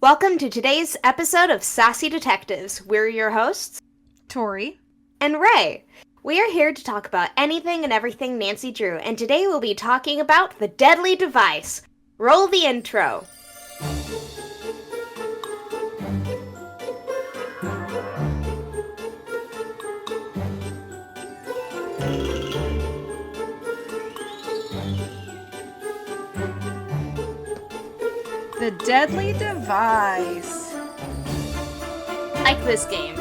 Welcome to today's episode of Sassy Detectives. We're your hosts, Tori and Rae. We are here to talk about anything and everything Nancy Drew, and today we'll be talking about the deadly device. Roll the intro. The Deadly Device. Like this game.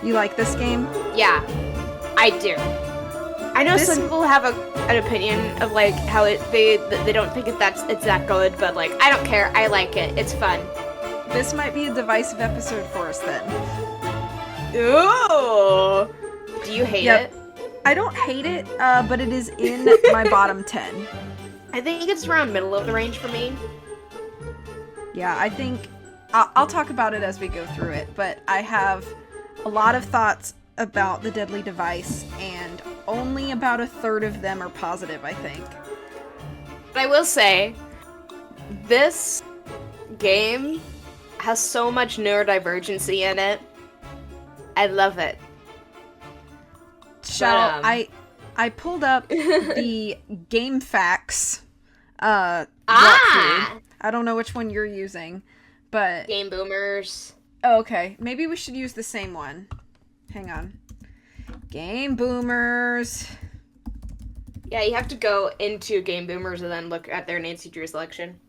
You like this game? Yeah, I do. I know some people have an opinion of like how they don't think it's that good, but like I don't care. I like it. It's fun. This might be a divisive episode for us then. Ooh. Do you hate it? I don't hate it, but it is in my bottom 10. I think it's around middle of the range for me. Yeah, I think I'll talk about it as we go through it, but I have a lot of thoughts about the Deadly Device, and only about a third of them are positive, I think. But I will say, this game has so much neurodivergency in it. I love it. I pulled up the Game Facts walkthrough. I don't know which one you're using, but... Game Boomers. Oh, okay. Maybe we should use the same one. Hang on. Game Boomers. Yeah, you have to go into Game Boomers and then look at their Nancy Drew selection.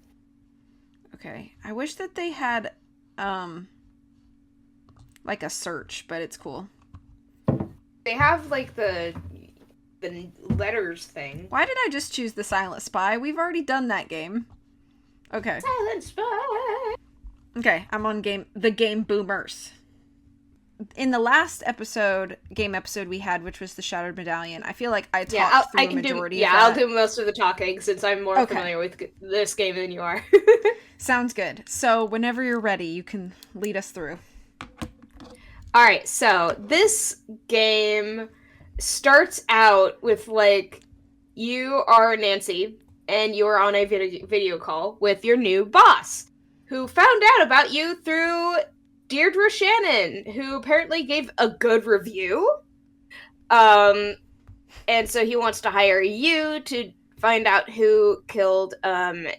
Okay. I wish that they had, like a search, but it's cool. They have, like, the letters thing. Why did I just choose the Silent Spy? We've already done that game. Okay. Silent Spy! Okay, I'm on the Game Boomers. In the last game episode we had, which was the Shattered Medallion, I feel like I talked through a majority of that. I'll do most of the talking since I'm more familiar with this game than you are. Sounds good. So whenever you're ready, you can lead us through. Alright, so this game starts out with, like, you are Nancy, and you are on a video call with your new boss, who found out about you through Deirdre Shannon, who apparently gave a good review. And so he wants to hire you to find out who killed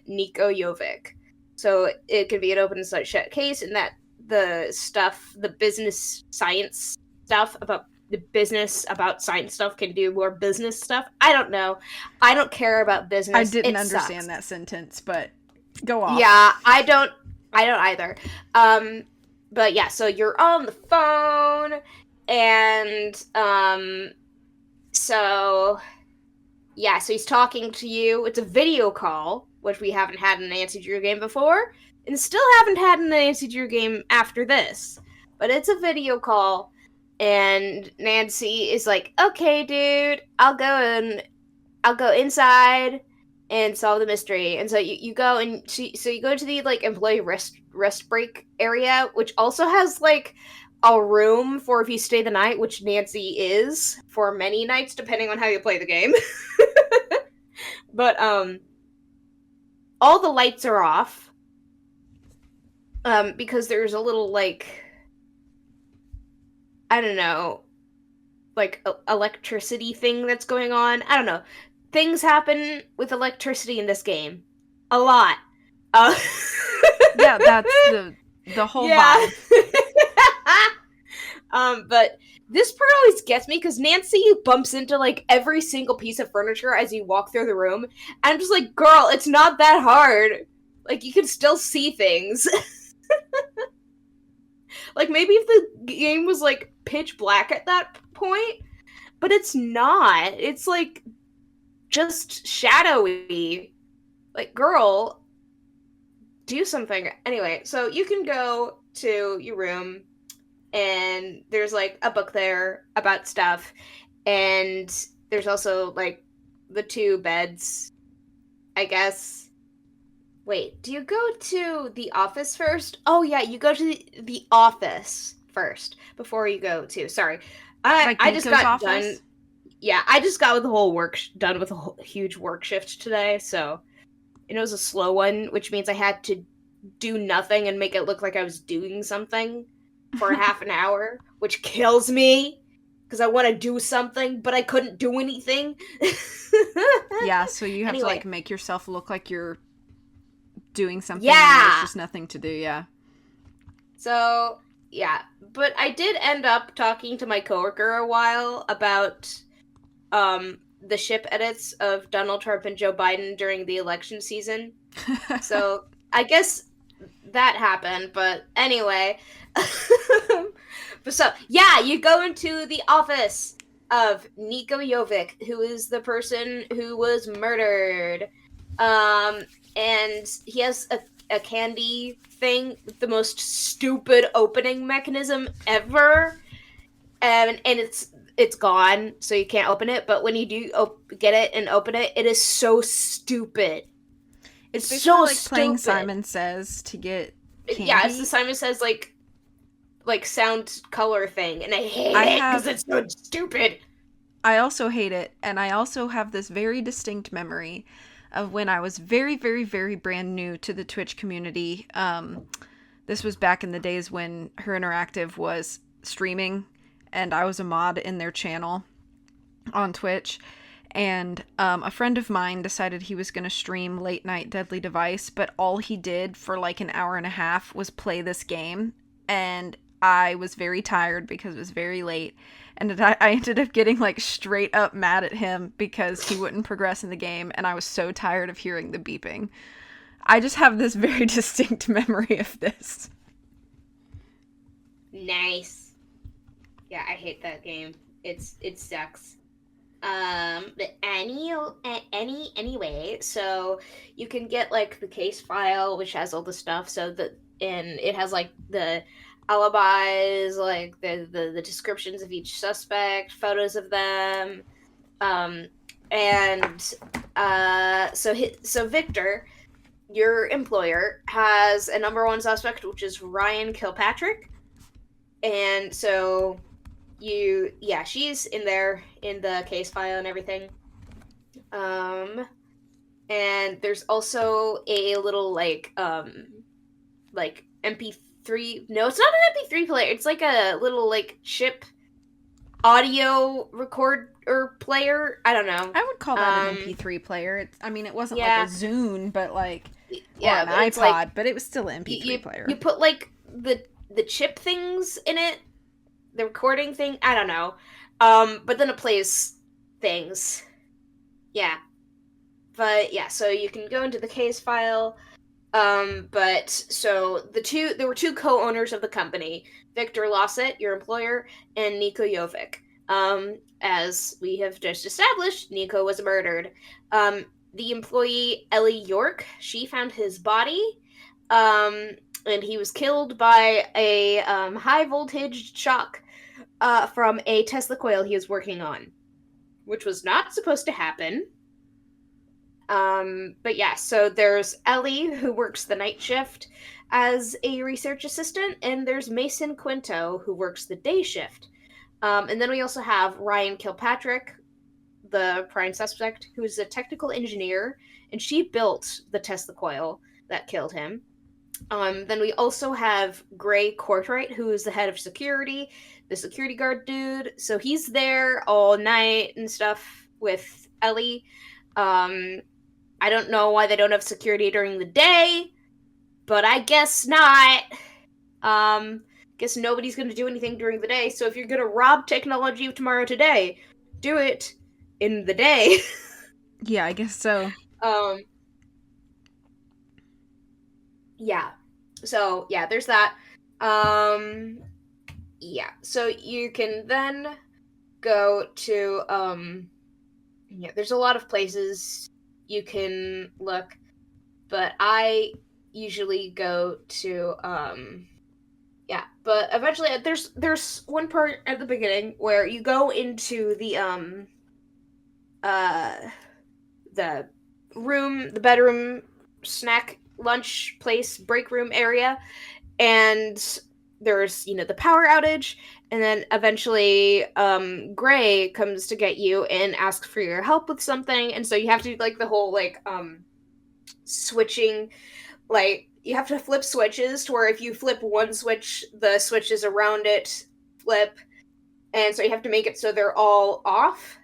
Nico Jovic. So it can be an open and shut case, and that the business science stuff about the business about science stuff can do more business stuff. I don't know. I don't care about business. I didn't understand that sentence, but go off. Yeah, I don't either. But yeah, so you're on the phone, and so he's talking to you. It's a video call, which we haven't had in a Nancy Drew game before, and still haven't had in a Nancy Drew game after this. But it's a video call. And Nancy is like, okay, dude, I'll go inside and solve the mystery. And so you go and you go to the like employee rest break area, which also has like a room for if you stay the night, which Nancy is for many nights, depending on how you play the game. But all the lights are off because there's a little like, I don't know, like electricity thing that's going on. I don't know. Things happen with electricity in this game. A lot. Yeah, that's the whole vibe. But this part always gets me because Nancy bumps into like every single piece of furniture as you walk through the room. And I'm just like, girl, it's not that hard. Like, you can still see things. Like, maybe if the game was, like, pitch black at that point, but it's not. It's, like, just shadowy. Like, girl, do something. Anyway, so you can go to your room, and there's, like, a book there about stuff, and there's also, like, the two beds, I guess. Wait, do you go to the office first? Oh, yeah, you go to the office first before you go to... Sorry. I just got done... Yeah, I just got with the whole done with a huge work shift today, so... And it was a slow one, which means I had to do nothing and make it look like I was doing something for half an hour, which kills me because I want to do something, but I couldn't do anything. Yeah, so you have to Anyway, like make yourself look like you're doing something when there's yeah. just nothing to do. Yeah. So, yeah, but I did end up talking to my coworker a while about the ship edits of Donald Trump and Joe Biden during the election season. So, I guess that happened, but anyway. But so, yeah, you go into the office of Niko Jovic, who is the person who was murdered. Um, and he has a candy thing with the most stupid opening mechanism ever. And it's gone, so you can't open it. But when you do get it and open it, it is so stupid. It's It's basically so like playing stupid. Simon Says to get Yeah, it's the candy. Simon Says like sound color thing, and I hate I it because have it's so stupid. I also hate it, and I also have this very distinct memory of when I was very, very, very brand new to the Twitch community. This was back in the days when Her Interactive was streaming, and I was a mod in their channel on Twitch. And a friend of mine decided he was going to stream Late Night Deadly Device, but all he did for like an hour and a half was play this game. And I was very tired because it was very late. And I ended up getting like straight up mad at him because he wouldn't progress in the game. And I was so tired of hearing the beeping. I just have this very distinct memory of this. Nice. Yeah, I hate that game. It sucks. But anyway, so you can get like the case file, which has all the stuff. So that and it has like the alibis, like the descriptions of each suspect, photos of them, um, and so Victor, your employer, has a number one suspect, which is Ryan Kilpatrick, and so yeah, she's in there in the case file and everything. Um, and there's also a little like MP3. No, it's not an MP3 player. It's like a little like chip audio recorder player. I don't know. I would call that an Um, MP3 player. I mean, it wasn't like a yeah, Zune, but like, or yeah, an but it's like iPod, but it was still an MP3 you player. put like the chip things in it, the recording thing. I don't know. But then it plays things. Yeah, but yeah, so you can go into the case file. But so there were two co-owners of the company, Victor Lawsett, your employer, and Niko Jovic. As we have just established, Niko was murdered. The employee Ellie York, she found his body, and he was killed by a high voltage shock from a Tesla coil he was working on, which was not supposed to happen. But yeah, so there's Ellie, who works the night shift as a research assistant, and there's Mason Quinto, who works the day shift. And then we also have Ryan Kilpatrick, the prime suspect, who is a technical engineer, and she built the Tesla coil that killed him. Then we also have Gray Courtwright, who is the head of security, the security guard dude. So he's there all night and stuff with Ellie. Um, I don't know why they don't have security during the day, but I guess not. Guess nobody's gonna do anything during the day. So if you're gonna rob technology of tomorrow today, do it in the day. Yeah, I guess so. um, yeah. So yeah, there's that. Um, yeah. So you can then go to yeah. There's a lot of places you can look, but I usually go to yeah, but eventually there's one part at the beginning where you go into uh the the bedroom, snack lunch place, break room area, and there's the power outage, and then eventually Gray comes to get you and asks for your help with something, and so you have to do like the whole like switching, like you have to flip switches to where if you flip one switch, the switches around it flip, and so you have to make it so they're all off.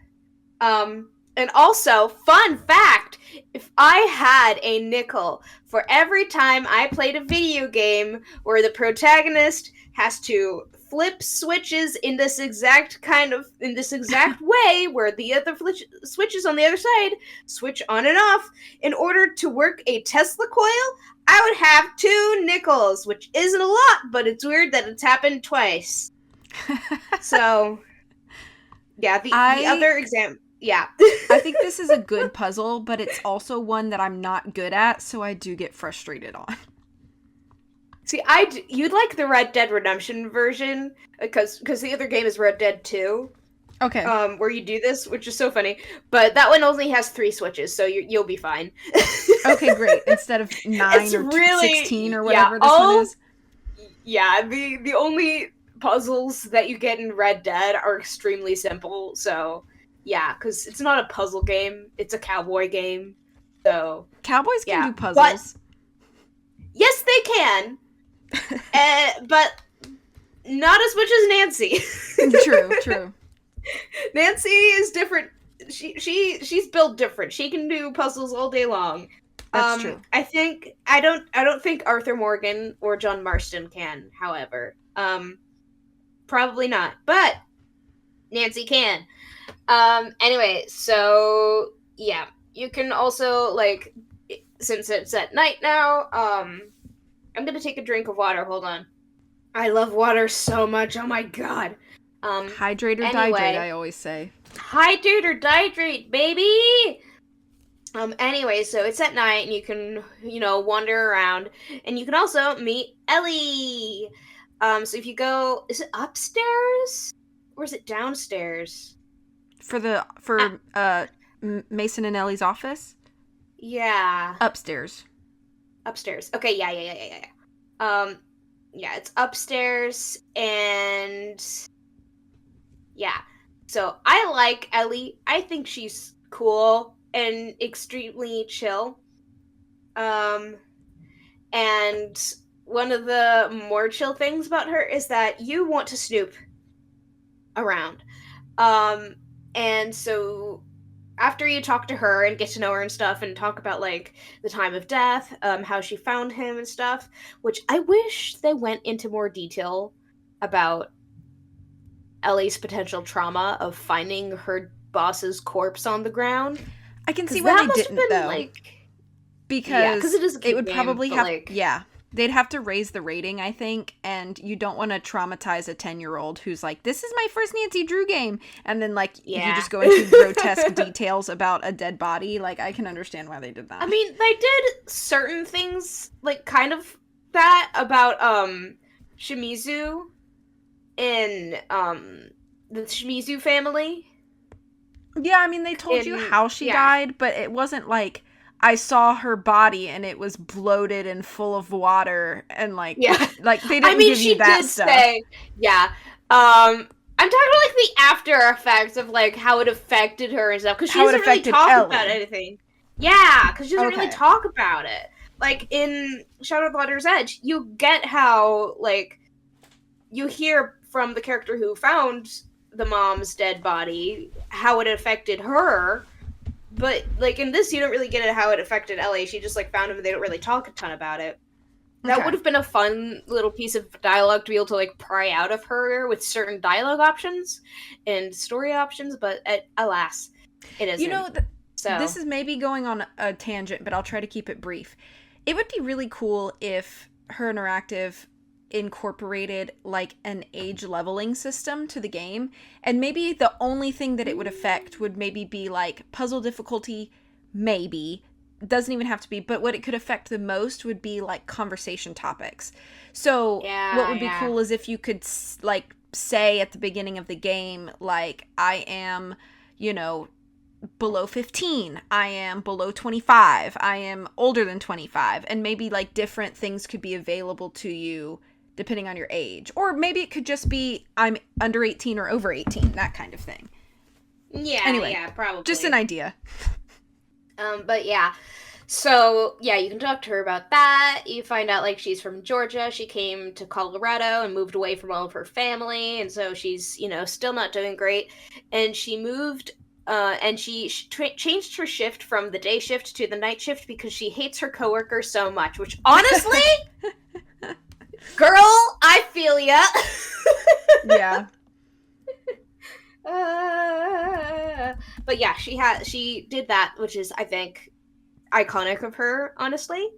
And also, fun fact, if I had a nickel for every time I played a video game where the protagonist has to flip switches in this exact way where the other switches on the other side switch on and off in order to work a Tesla coil, I would have 2 nickels, which isn't a lot, but it's weird that it's happened twice. So, yeah, the other example. Yeah. I think this is a good puzzle, but it's also one that I'm not good at, so I do get frustrated on. See, you'd like the Red Dead Redemption version, because the other game is Red Dead 2. Okay. Where you do this, which is so funny. But that one only has 3 switches, so you'll be fine. Okay, great. Instead of 9 it's or really, 16 or whatever this one is. Yeah, the only puzzles that you get in Red Dead are extremely simple, so... Yeah, because it's not a puzzle game. It's a cowboy game. So Cowboys can do puzzles. But, yes, they can. But not as much as Nancy. True. Nancy is different. She's built different. She can do puzzles all day long. That's true. I don't think Arthur Morgan or John Marston can, however. Probably not. But Nancy can. Anyway, so yeah, you can also, like, since it's at night now, I'm gonna take a drink of water. Hold on. I love water so much. Oh my god. Hydrate or dihydrate, I always say. Hydrate or dihydrate, baby! Anyway, so it's at night, and you can, wander around, and you can also meet Ellie! So if you go, is it upstairs? Or is it downstairs? For Mason and Ellie's office? Yeah. Upstairs. Okay, yeah. Yeah, it's upstairs, and yeah. So I like Ellie. I think she's cool and extremely chill. And one of the more chill things about her is that you want to snoop around. And so after you talk to her and get to know her and stuff and talk about, like, the time of death, how she found him and stuff, which I wish they went into more detail about Ellie's potential trauma of finding her boss's corpse on the ground. I can see why they didn't, though. Because it would probably have... Yeah. They'd have to raise the rating, I think, and you don't want to traumatize a 10-year-old who's like, this is my first Nancy Drew game, and then, like, you just go into grotesque details about a dead body. Like, I can understand why they did that. I mean, they did certain things, like, kind of that about, Shimizu in, the Shimizu family. Yeah, I mean, they told you how she died, but it wasn't like... I saw her body and it was bloated and full of water and like they didn't give you that stuff. I'm talking about, like, the after effects of, like, how it affected her and stuff, because she doesn't really talk about anything. Yeah, because she doesn't really talk about it. Like, in Shadow of the Water's Edge, you get how, like, you hear from the character who found the mom's dead body how it affected her. But, like, in this, you don't really get it how it affected Ellie. She just, like, found him and they don't really talk a ton about it. That would have been a fun little piece of dialogue to be able to, like, pry out of her with certain dialogue options and story options, but alas, it isn't. You know, this is maybe going on a tangent, but I'll try to keep it brief. It would be really cool if Her Interactive incorporated, like, an age leveling system to the game, and maybe the only thing that it would affect would maybe be, like, puzzle difficulty, maybe. Doesn't even have to be, but what it could affect the most would be, like, conversation topics. So what would be cool is if you could, like, say at the beginning of the game, like, I am, below 15, I am below 25, I am older than 25, and maybe, like, different things could be available to you depending on your age. Or maybe it could just be I'm under 18 or over 18, that kind of thing. Yeah, anyway, probably. Just an idea. But yeah. So, yeah, you can talk to her about that. You find out, like, she's from Georgia. She came to Colorado and moved away from all of her family. And so she's, still not doing great. And she moved, and she changed her shift from the day shift to the night shift because she hates her coworker so much, which honestly, girl, I feel ya. Yeah. But yeah, she did that, which is, I think, iconic of her, honestly.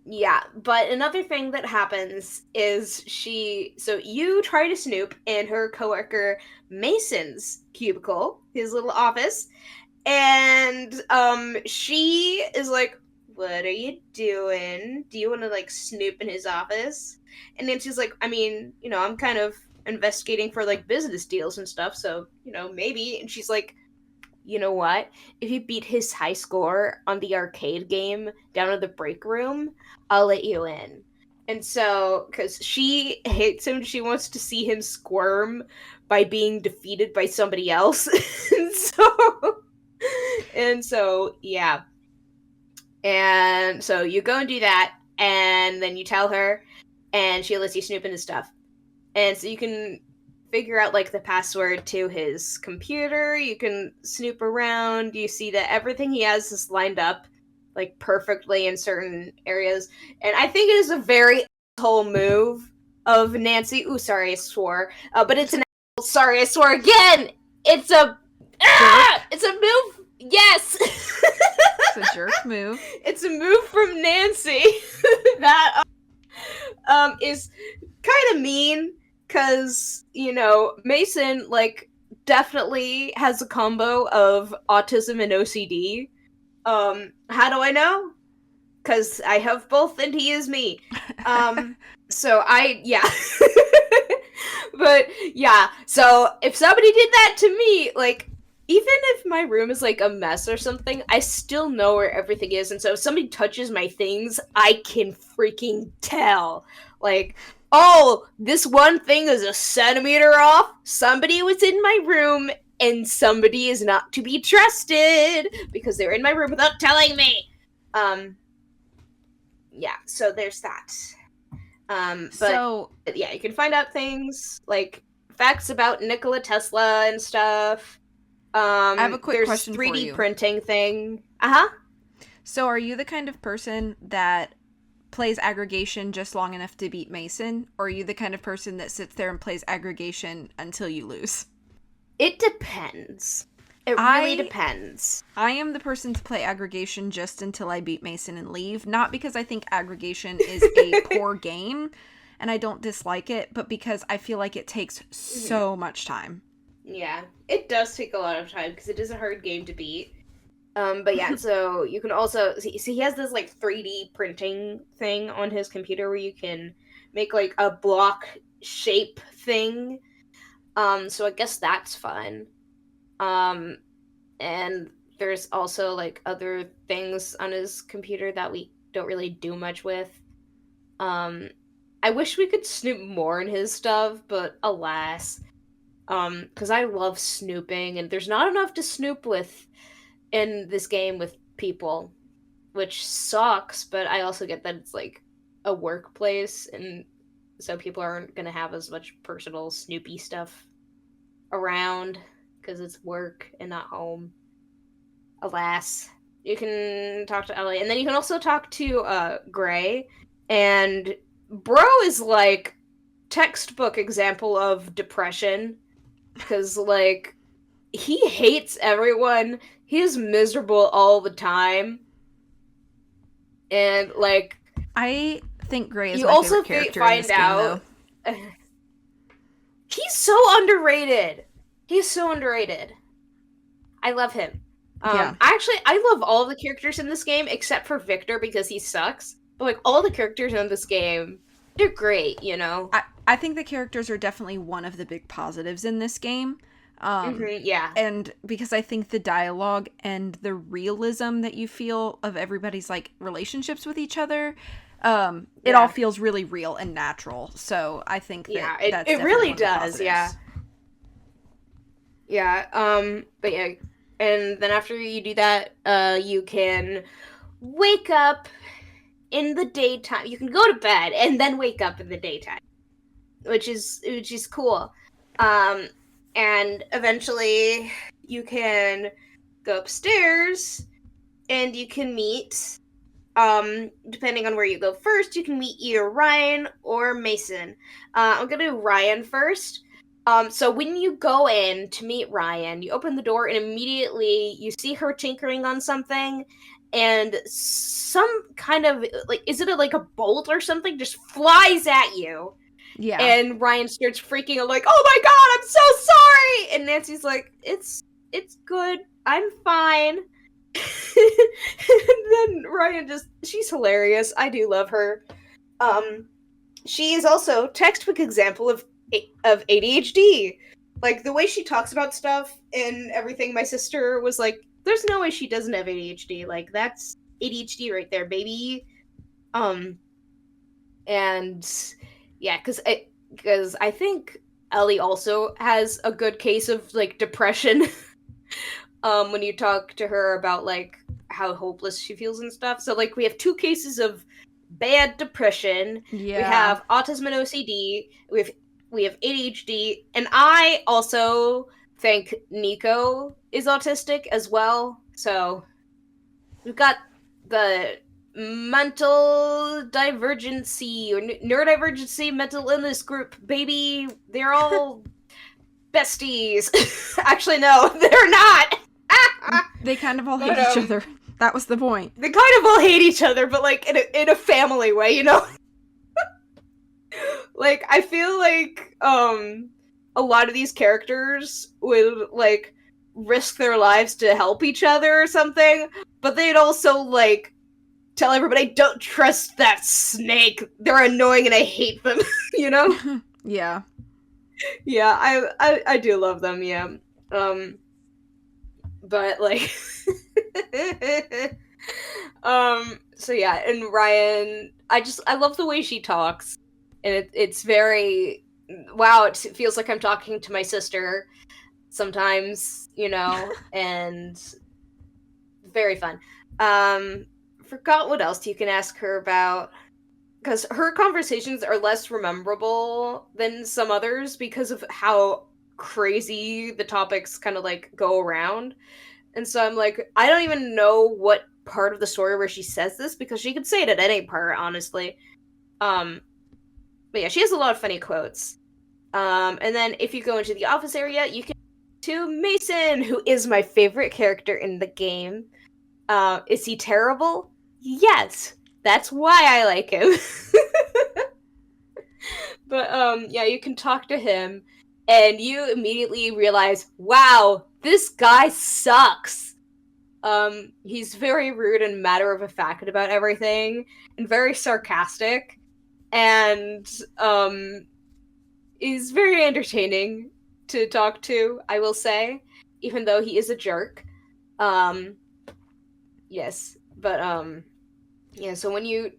Yeah, but another thing that happens is so you try to snoop in her coworker Mason's cubicle, his little office, and she is like, "What are you doing? Do you want to like snoop in his office?" And then she's like, "I mean, I'm kind of investigating for like business deals and stuff, so, maybe." And she's like, "You know what? If you beat his high score on the arcade game down in the break room, I'll let you in." And so, because she hates him, she wants to see him squirm by being defeated by somebody else. and so, yeah. And so you go and do that, and then you tell her, and she lets you snoop into stuff. And so you can figure out like the password to his computer. You can snoop around. You see that everything he has is lined up like perfectly in certain areas. And I think it is a very asshole move of Nancy. Ooh, sorry, I swore. But it's an asshole. Sorry, I swore again. It's a move. Yes. It's a jerk move. It's a move from Nancy that is kind of mean because Mason like definitely has a combo of autism and OCD. How do I know? Because I have both and he is me. So yeah. But yeah, so if somebody did that to me, like, even if my room is like a mess or something, I still know where everything is. And so if somebody touches my things, I can freaking tell. Like, oh, this one thing is a centimeter off. Somebody was in my room, and somebody is not to be trusted because they're in my room without telling me. Yeah, so there's that. But yeah, you can find out things like facts about Nikola Tesla and stuff. I have a quick question for you. There's 3D printing thing. Uh-huh. So are you the kind of person that plays aggregation just long enough to beat Mason, or are you the kind of person that sits there and plays aggregation until you lose? It depends. It really depends. I am the person to play aggregation just until I beat Mason and leave, not because I think aggregation is a poor game and I don't dislike it, but because I feel like it takes so much time. Yeah, it does take a lot of time because it is a hard game to beat. But yeah, so you can also see he has this like 3D printing thing on his computer where you can make like a block shape thing. So I guess that's fun. And there's also like other things on his computer that we don't really do much with. I wish we could snoop more in his stuff, but alas. Because I love snooping, and there's not enough to snoop with in this game with people, which sucks, but I also get that it's like a workplace, and so people aren't going to have as much personal snoopy stuff around because it's work and not home. Alas. You can talk to Ellie, and then you can also talk to Gray, and bro is like textbook example of depression because like he hates everyone. He is miserable all the time, and like I think Gray is you my also favorite character find in this out game, though. he's so underrated. He's so underrated. I love him. Yeah. Actually, I love all of the characters in this game except for Victor because he sucks. But like all the characters in this game, they're great. I think the characters are definitely one of the big positives in this game. Yeah. And because I think the dialogue and the realism that you feel of everybody's like relationships with each other, it all feels really real and natural. So I think that that's it really one of the does. positives. Yeah. Yeah. But yeah, And then after you do that, you can wake up in the daytime. You can go to bed and then wake up in the daytime, which is cool. Um, and eventually you can go upstairs and you can meet. Depending on where you go first, you can meet either Ryan or Mason. I'm gonna do Ryan first. So when you go in to meet Ryan, you open the door and immediately you see her tinkering on something, and some kind of like, is it like a bolt or something, just flies at you, Yeah. and Ryan starts freaking out like, "Oh my god, I'm so sorry!" And Nancy's like, "It's good, I'm fine." And then Ryan she's hilarious. I do love her. Um, she is also textbook example of ADHD. Like the way she talks about stuff and everything. My sister was like, "There's no way she doesn't have ADHD. Like that's ADHD right there, baby." Um, and yeah, because I think Ellie also has a good case of like depression. When you talk to her about like how hopeless she feels and stuff. So like we have two cases of bad depression. We Yeah. have autism and OCD. We have ADHD, and I also think Nico is autistic as well. So we've got the mental divergency or neurodivergency mental illness group, baby. They're all besties. Actually, no, they're not. They kind of all But hate each other. That was the point. they kind of all hate each other, but like in a family way, you know. Like I feel like a lot of these characters would like risk their lives to help each other or something, but they'd also like tell everybody, "Don't trust that snake. They're annoying and I hate them." You know? Yeah. Yeah, I do love them. Yeah. Um, but like so yeah, and Ryan, I love the way she talks, and it's very, wow, it feels like I'm talking to my sister sometimes, and very fun. um Forgot what else you can ask her about, because her conversations are less memorable than some others because of how crazy the topics kind of like go around. And so I'm like, I don't even know what part of the story where she says this, because she could say it at any part, honestly. Um, but yeah, she has a lot of funny quotes. And then if you go into the office area, you can to Mason, who is my favorite character in the game. Is he terrible? Yes. That's why I like him. But yeah, you can talk to him and you immediately realize, wow, this guy sucks. He's very rude and matter of fact about everything, and very sarcastic, and he's very entertaining to talk to, I will say, even though he is a jerk. Um, yes, but yeah. So when you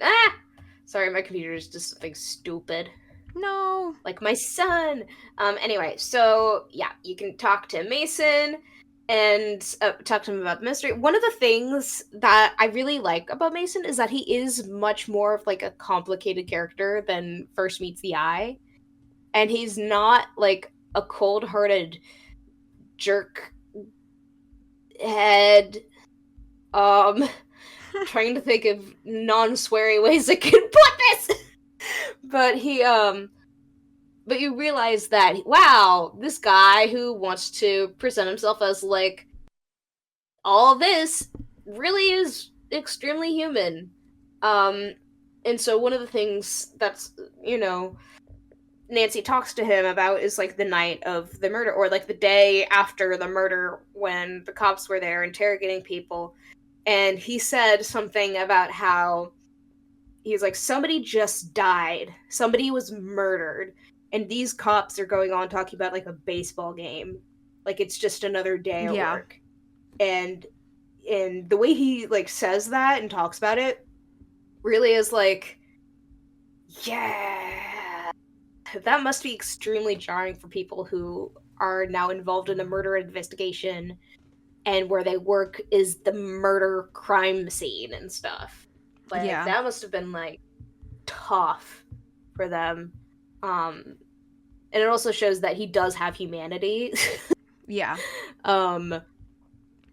sorry, my computer is just something stupid. No. Like my son. Anyway, so yeah, you can talk to Mason and talk to him about the mystery. One of the things that I really like about Mason is that he is much more of like a complicated character than first meets the eye, and he's not like a cold-hearted jerk head. Um, trying to think of non-sweary ways I can put this, but but you realize that, wow, this guy who wants to present himself as like all this really is extremely human. Um, and so one of the things that's, Nancy talks to him about is like the night of the murder, or like the day after the murder when the cops were there interrogating people. And he said something about how he's like, somebody just died, somebody was murdered, and these cops are going on talking about like a baseball game, like it's just another day at Yeah. work. And the way he like says that and talks about it really is like, yeah, that must be extremely jarring for people who are now involved in a murder investigation. and where they work is the murder crime scene and stuff. Like, Yeah. that must have been, like, tough for them. And it also shows that he does have humanity. Yeah. So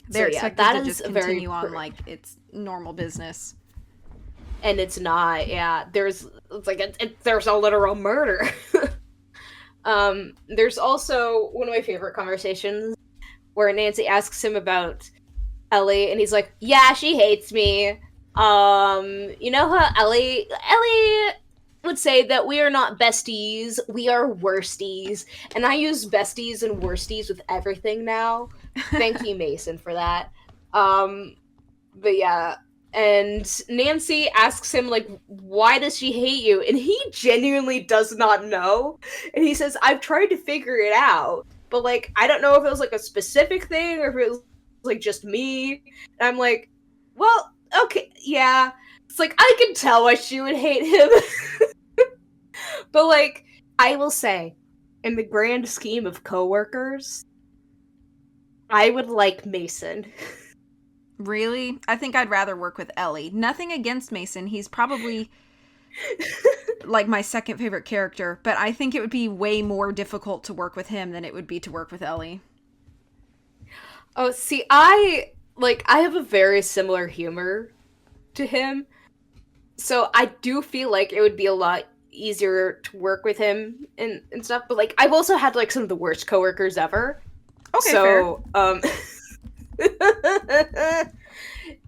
They're yeah, expected that to is just a very continue on like it's normal business. and it's not. Yeah, there's there's a literal murder. There's also one of my favorite conversations where Nancy asks him about Ellie, and he's like, "Yeah, she hates me. You know how Ellie would say that we are not besties, we are worsties." And I use besties and worsties with everything now. Thank you, Mason, for that. But yeah, and Nancy asks him, like, why does she hate you? And he genuinely does not know. And he says, I've tried to figure it out, but, like, I don't know if it was, like, a specific thing or if it was, like, just me. And I'm like, well, okay, yeah. It's like, I can tell why she would hate him. But, like, I will say, in the grand scheme of coworkers, I would like Mason. Really? I think I'd rather work with Ellie. Nothing against Mason. He's probably like my second favorite character, but I think it would be way more difficult to work with him than it would be to work with Ellie. Oh, see, I have a very similar humor to him. So I do feel like it would be a lot easier to work with him and stuff, but like I've also had like some of the worst coworkers ever. Okay, fair. So,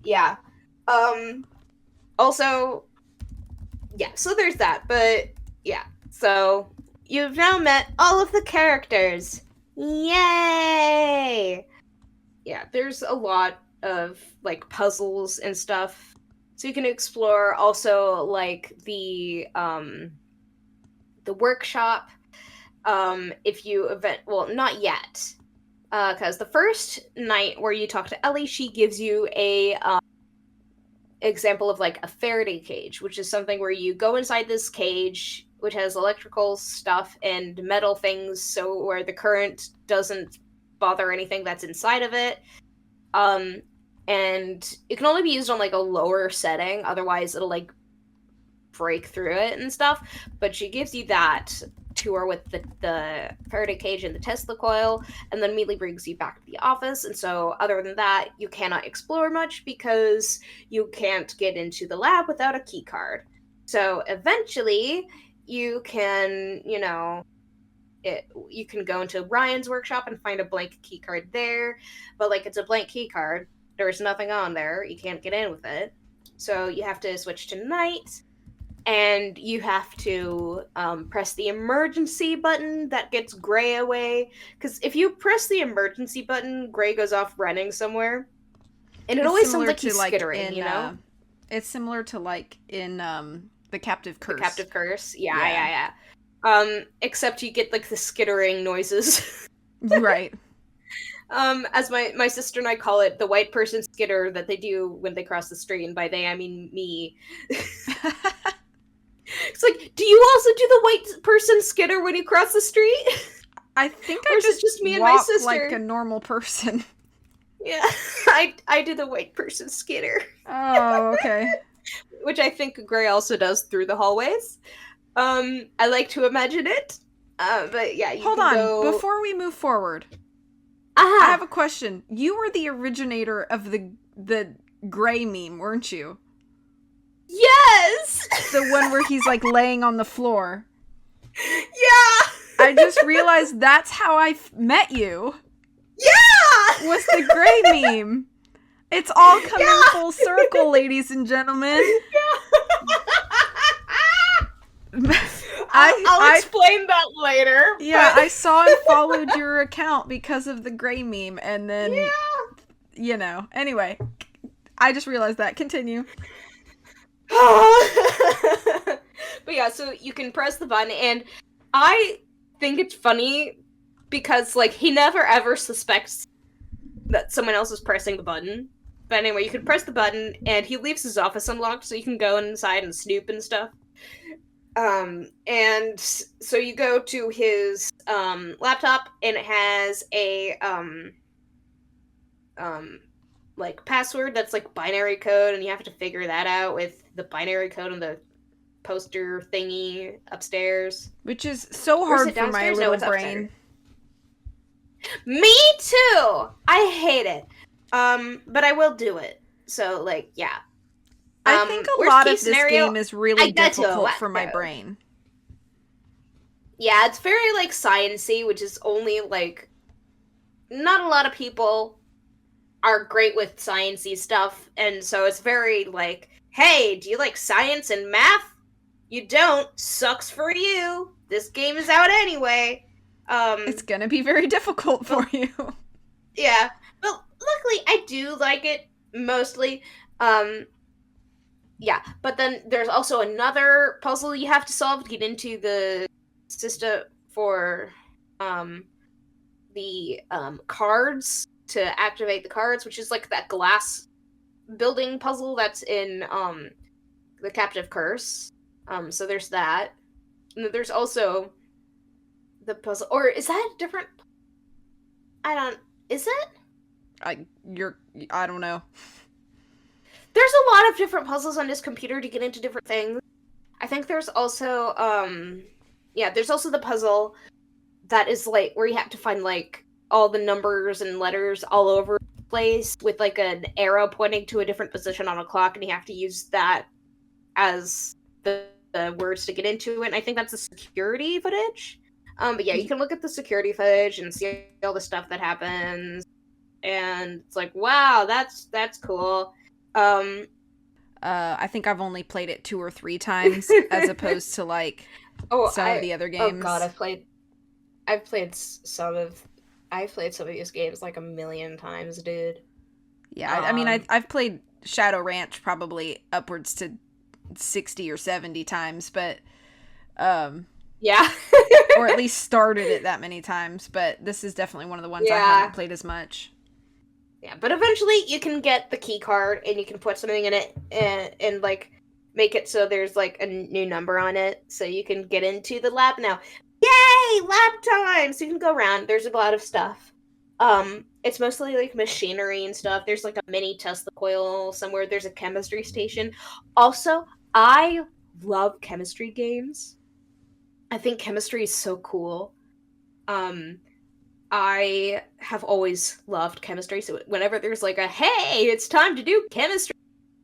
yeah. Um Also, yeah, so there's that, but yeah. So, you've now met all of the characters. Yay! Yeah, there's a lot of like puzzles and stuff. So you can explore also like the workshop if you event well, not yet. Cuz the first night where you talk to Ellie, she gives you a example of like a Faraday cage, which is something where you go inside this cage which has electrical stuff and metal things so where the current doesn't bother anything that's inside of it. Um, and it can only be used on like a lower setting, otherwise it'll like break through it and stuff. But she gives you that tour with the Faraday cage and the Tesla coil, and then immediately brings you back to the office. And so, other than that, you cannot explore much because you can't get into the lab without a key card. So eventually, you can, you can go into Ryan's workshop and find a blank key card there, but like it's a blank key card, there's nothing on there, you can't get in with it. So you have to switch to night, and you have to press the emergency button that gets Gray away. Because if you press the emergency button, Gray goes off running somewhere, and it It's always sounds similar like to he's like skittering, in you know? it's similar to like in The Captive The Curse. captive curse. Yeah, Yeah. yeah, yeah. Except you get like the skittering noises. Right. As my sister and I call it, the white person skitter that they do when they cross the street, and by they I mean me. It's like, do you also do the white person skitter when you cross the street? I think Or I is it just me and my walk sister? like a normal person. Yeah, I do the white person skitter, Oh, okay. which I think Gray also does through the hallways. I like to imagine it. But yeah, you Hold can on. go. Before we move forward, Ah, I have a question. You were the originator of the Gray meme, weren't you? yes, The one where he's like laying on the floor. yeah, I just realized that's how I met you. yeah, Was the Gray meme. It's all coming Yeah. full circle, ladies and gentlemen. I'll explain that later. Yeah, but... I saw and followed your account because of the Gray meme, and then, anyway, I just realized that. Continue. But yeah, so you can press the button, and I think it's funny because, like, he never ever suspects that someone else is pressing the button. But anyway, you can press the button, and he leaves his office unlocked, so you can go inside and snoop and stuff. And so you go to his laptop, and it has like password that's like binary code, and you have to figure that out with the binary code on the poster thingy upstairs. Which is so Or is hard it for my downstairs? No, little it's upstairs. brain. Me too. I hate it. But I will do it. So like, yeah. I think a Worst lot of case this scenario, game is really I get to a difficult for my wacko. brain. Yeah, it's very like sciency, which is only like not a lot of people are great with sciencey stuff, and so it's very like, hey, do you like science and math? You don't. Sucks for you. This game is out anyway. It's gonna be very difficult for But you. yeah, but luckily I do like it mostly. Um, yeah, but then there's also another puzzle you have to solve to get into the system for um the cards to activate the cards, which is like that glass building puzzle that's in the Captive Curse. So there's that. And then there's also the puzzle, or is that a different? I don't. Is it? I I don't know. There's a lot of different puzzles on this computer to get into different things. I think there's also yeah, there's also the puzzle that is like where you have to find like all the numbers and letters all over the place with like an arrow pointing to a different position on a clock, and you have to use that as the words to get into it. And I think that's the security footage. But yeah, you can look at the security footage and see all the stuff that happens, and it's like, wow, that's cool. Um, I think I've only played it 2 or 3 times as opposed to like oh, some of the other oh god, games. I've played some of I've played some of these games like a million times, dude. Yeah, I mean, I've played Shadow Ranch probably upwards to 60 or 70 times, but Yeah. or at least started it that many times, but this is definitely one of the ones I Yeah. haven't played as much. Yeah, but eventually you can get the key card and you can put something in it and like make it so there's like a new number on it, so you can get into the lab now. Yay, lab time! So you can go around. There's a lot of stuff. It's mostly like machinery and stuff. There's like a mini Tesla coil somewhere. There's a chemistry station. Also, I love chemistry games. I think chemistry is so cool. Um, I have always loved chemistry, so whenever there's like a hey, it's time to do chemistry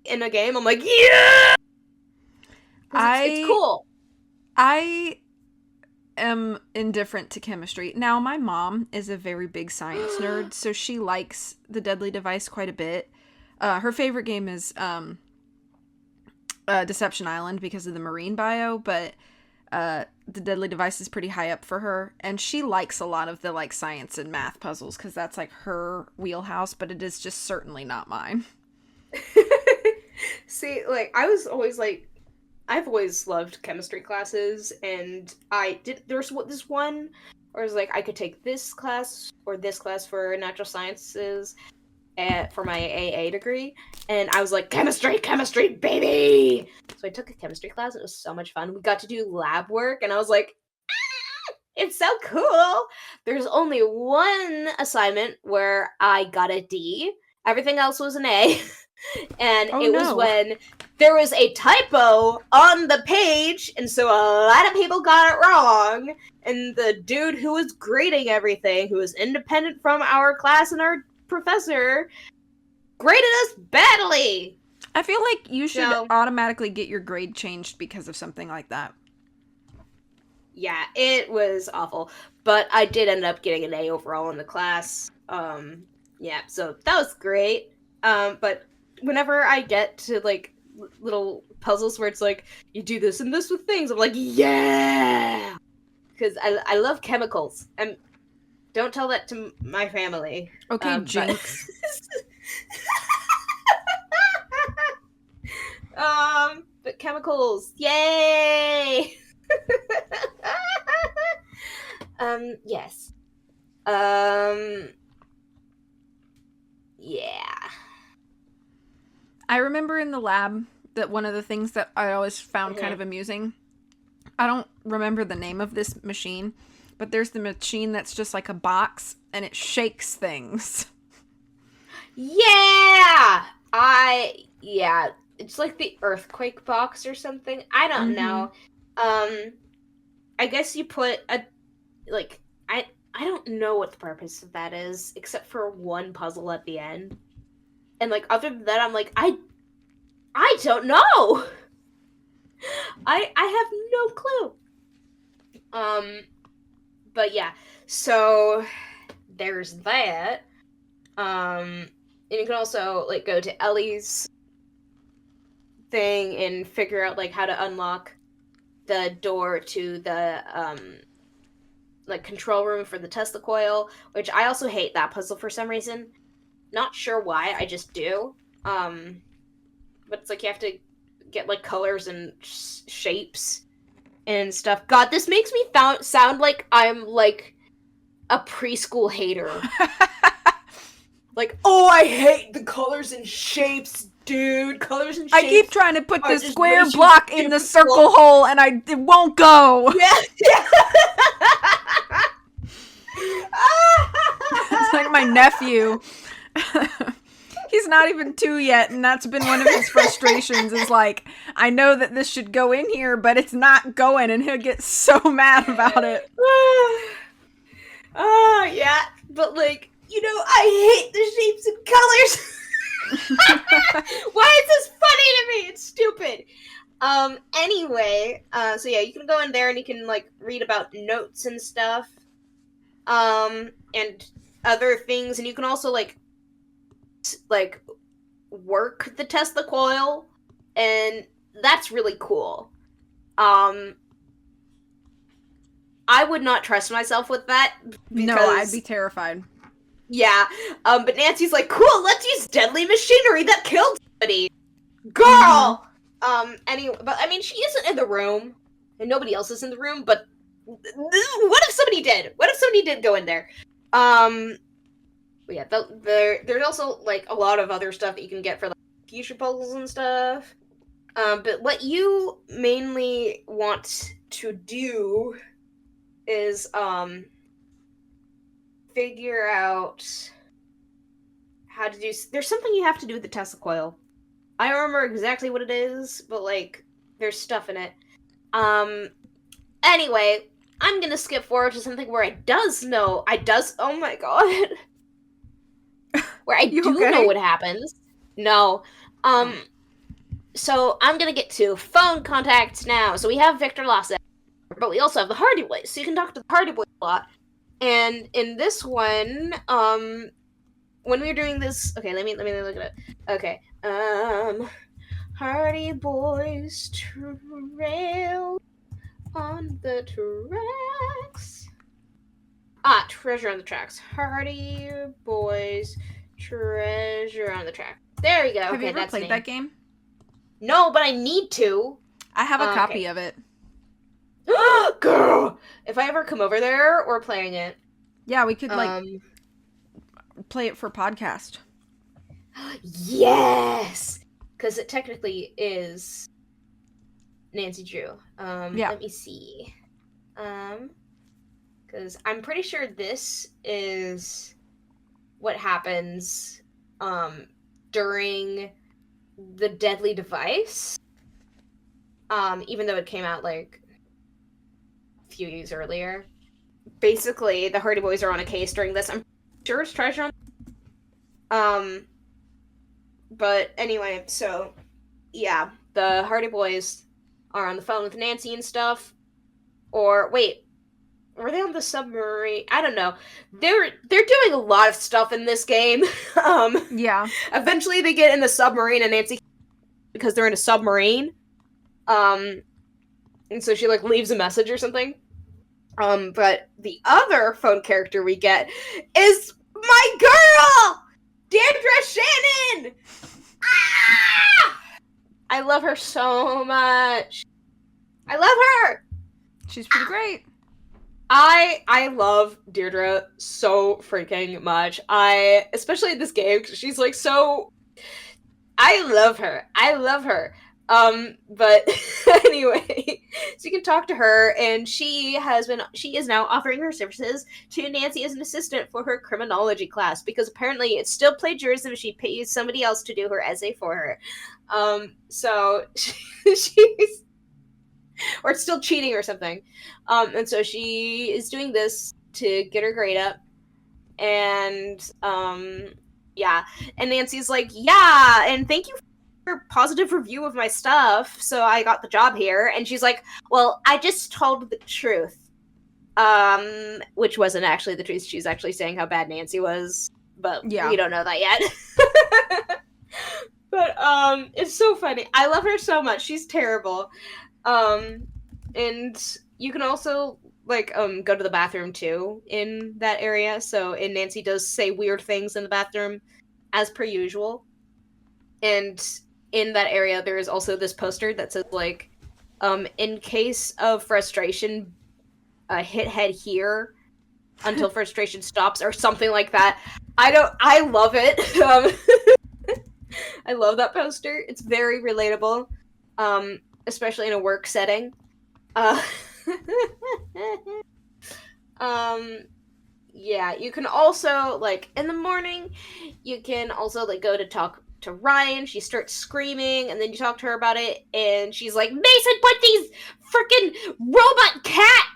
in a game, I'm like, yeah, because it's I cool. I am indifferent to chemistry. Now, my mom is a very big science nerd, so she likes the Deadly Device quite a bit. Her favorite game is Deception Island because of the marine bio, but the Deadly Device is pretty high up for her, and she likes a lot of the like science and math puzzles because that's like her wheelhouse, but it is just certainly not mine. See, like I was always like, I've always loved chemistry classes, and I did. There's this one where I was like, I could take this class or this class for natural sciences, for my AA degree, and I was like, chemistry, baby! So I took a chemistry class. It was so much fun. We got to do lab work, and I was like, it's so cool. There's only one assignment where I got a D. Everything else was an A. And Oh it was no. when there was a typo on the page, and so a lot of people got it wrong. And the dude who was grading everything, who was independent from our class and our professor, graded us badly. I feel like you should So, automatically get your grade changed because of something like that. yeah, it was awful. But I did end up getting an A overall in the class. Yeah, so that was great. But whenever I get to like little puzzles where it's like you do this and this with things, I'm like, yeah, because I love chemicals. And don't tell that to my family. Okay, But Jinx. but chemicals, yay! Yes. Yeah. I remember in the lab that one of the things that I always found kind of amusing, I don't remember the name of this machine, but there's the machine that's just like a box and it shakes things. Yeah! Yeah. It's like the earthquake box or something. I don't Mm-hmm. know. I guess you put a, like, I don't know what the purpose of that is, except for one puzzle at the end. And, like, other than that, I'm like, I don't know! I have no clue. But yeah. So, there's that. And you can also, like, go to Ellie's thing and figure out, like, how to unlock the door to the like control room for the Tesla coil, which I also hate that puzzle for some reason. Not sure why, I just do. But it's like you have to get like colors and shapes and stuff. God, this makes me sound like I'm like a preschool hater. Like, oh, I hate the colors and shapes, dude. Colors and I shapes. keep trying to put are this just square way too block in the circle difficult. hole, and it won't go. Yeah. It's like my nephew. He's not even 2 yet, and that's been one of his frustrations, is like, I know that this should go in here, but it's not going, and he'll get so mad about it. Yeah. But, like, I hate the shapes and colors. Why is this funny to me? It's stupid. Anyway, so yeah, you can go in there and you can, like, read about notes and stuff. And other things, and you can also, like, work the Tesla coil, and that's really cool. I would not trust myself with that because, No, I'd be terrified. yeah. But Nancy's like, cool, let's use deadly machinery that killed somebody. Girl! Anyway, but I mean, she isn't in the room, and nobody else is in the room, but what if somebody did? What if somebody did go in there? But yeah, there's also, like, a lot of other stuff that you can get for, like, future puzzles and stuff. But what you mainly want to do is, figure out how to do... There's something you have to do with the Tesla coil. I don't remember exactly what it is, but, like, there's stuff in it. Anyway, I'm gonna skip forward to something where oh my god. Where I You do okay? know what happens. No. So I'm gonna get to phone contacts now. So we have Victor Lasse, but we also have the Hardy Boys. So you can talk to the Hardy Boys a lot. And in this one, when we were doing this, okay, let me look at it. Okay, Hardy Boys trail on the tracks. Treasure on the tracks. Hardy Boys treasure on the track. There you go. Have okay, you ever that's played that game? No, but I need to. I have a copy okay. of it. Girl! If I ever come over there, we're playing it. Yeah, we could, like, play it for podcast. Yes! Because it technically is Nancy Drew. Yeah. Let me see. Because I'm pretty sure this is what happens, during the Deadly Device. Even though it came out, like, a few years earlier. Basically, the Hardy Boys are on a case during this. I'm sure it's treasure on... But anyway, so, yeah. The Hardy Boys are on the phone with Nancy and stuff. Or, wait. Were they on the submarine? I don't know. They're doing a lot of stuff in this game. Yeah. Eventually they get in the submarine and Nancy... Because they're in a submarine. And so she, like, leaves a message or something. But the other phone character we get is my girl! Deirdre Shannon! Ah! I love her so much. I love her! She's pretty great. I love Deirdre so freaking much. Especially in this game, because she's, like, so... I love her. But anyway, So you can talk to her, and she is now offering her services to Nancy as an assistant for her criminology class, because apparently it's still plagiarism if she pays somebody else to do her essay for her. So she's, or it's still cheating or something. And so she is doing this to get her grade up, and yeah, and Nancy's like, yeah, and thank you for positive review of my stuff, so I got the job here. And she's like, well, I just told the truth, which wasn't actually the truth. She's actually saying how bad Nancy was, but Yeah. we don't know that yet. But it's so funny. I love her so much. She's terrible. And you can also like go to the bathroom too in that area. So, and Nancy does say weird things in the bathroom as per usual. And in that area there is also this poster that says like, in case of frustration, hit head here until frustration stops, or something like that. I love it. I love that poster. It's very relatable, especially in a work setting. Uh, yeah, you can also, like, in the morning, you can also, like, go to talk to Ryan. She starts screaming, and then you talk to her about it, and she's like, Mason, put these freaking robot cat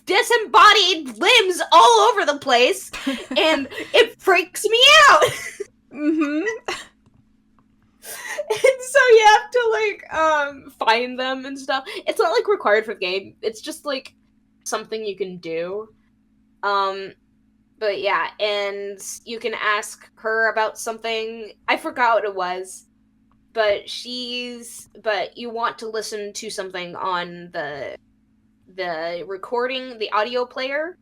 disembodied limbs all over the place, and it freaks me out. Mm-hmm. And so you have to, like, find them and stuff. It's not, like, required for the game. It's just, like, something you can do. But yeah, and you can ask her about something. I forgot what it was. But you want to listen to something on the recording, the audio player.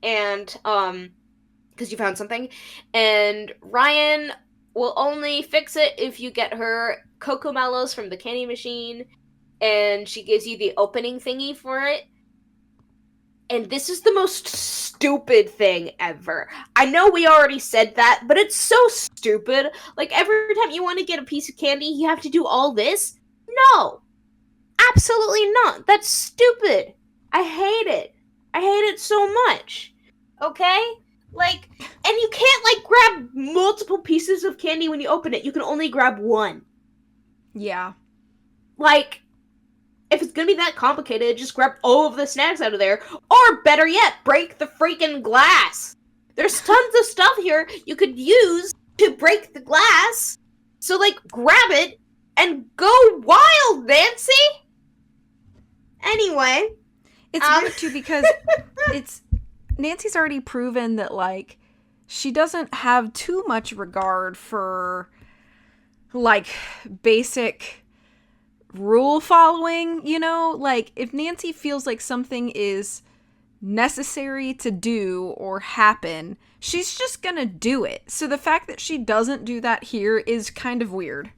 And, because you found something. And Ryan will only fix it if you get her Cocomellos from the candy machine, and she gives you the opening thingy for it. And this is the most stupid thing ever. I know we already said that, but it's so stupid. Like, every time you want to get a piece of candy, you have to do all this? No! Absolutely not. That's stupid. I hate it. I hate it so much. Okay? Like, and you can't, like, grab multiple pieces of candy when you open it. You can only grab one. Yeah. Like, if it's gonna be that complicated, just grab all of the snacks out of there. Or, better yet, break the freaking glass. There's tons of stuff here you could use to break the glass. So, like, grab it and go wild, Nancy! Anyway. It's weird, too, because Nancy's already proven that, like, she doesn't have too much regard for, like, basic rule following, you know? Like, if Nancy feels like something is necessary to do or happen, she's just gonna do it. So the fact that she doesn't do that here is kind of weird.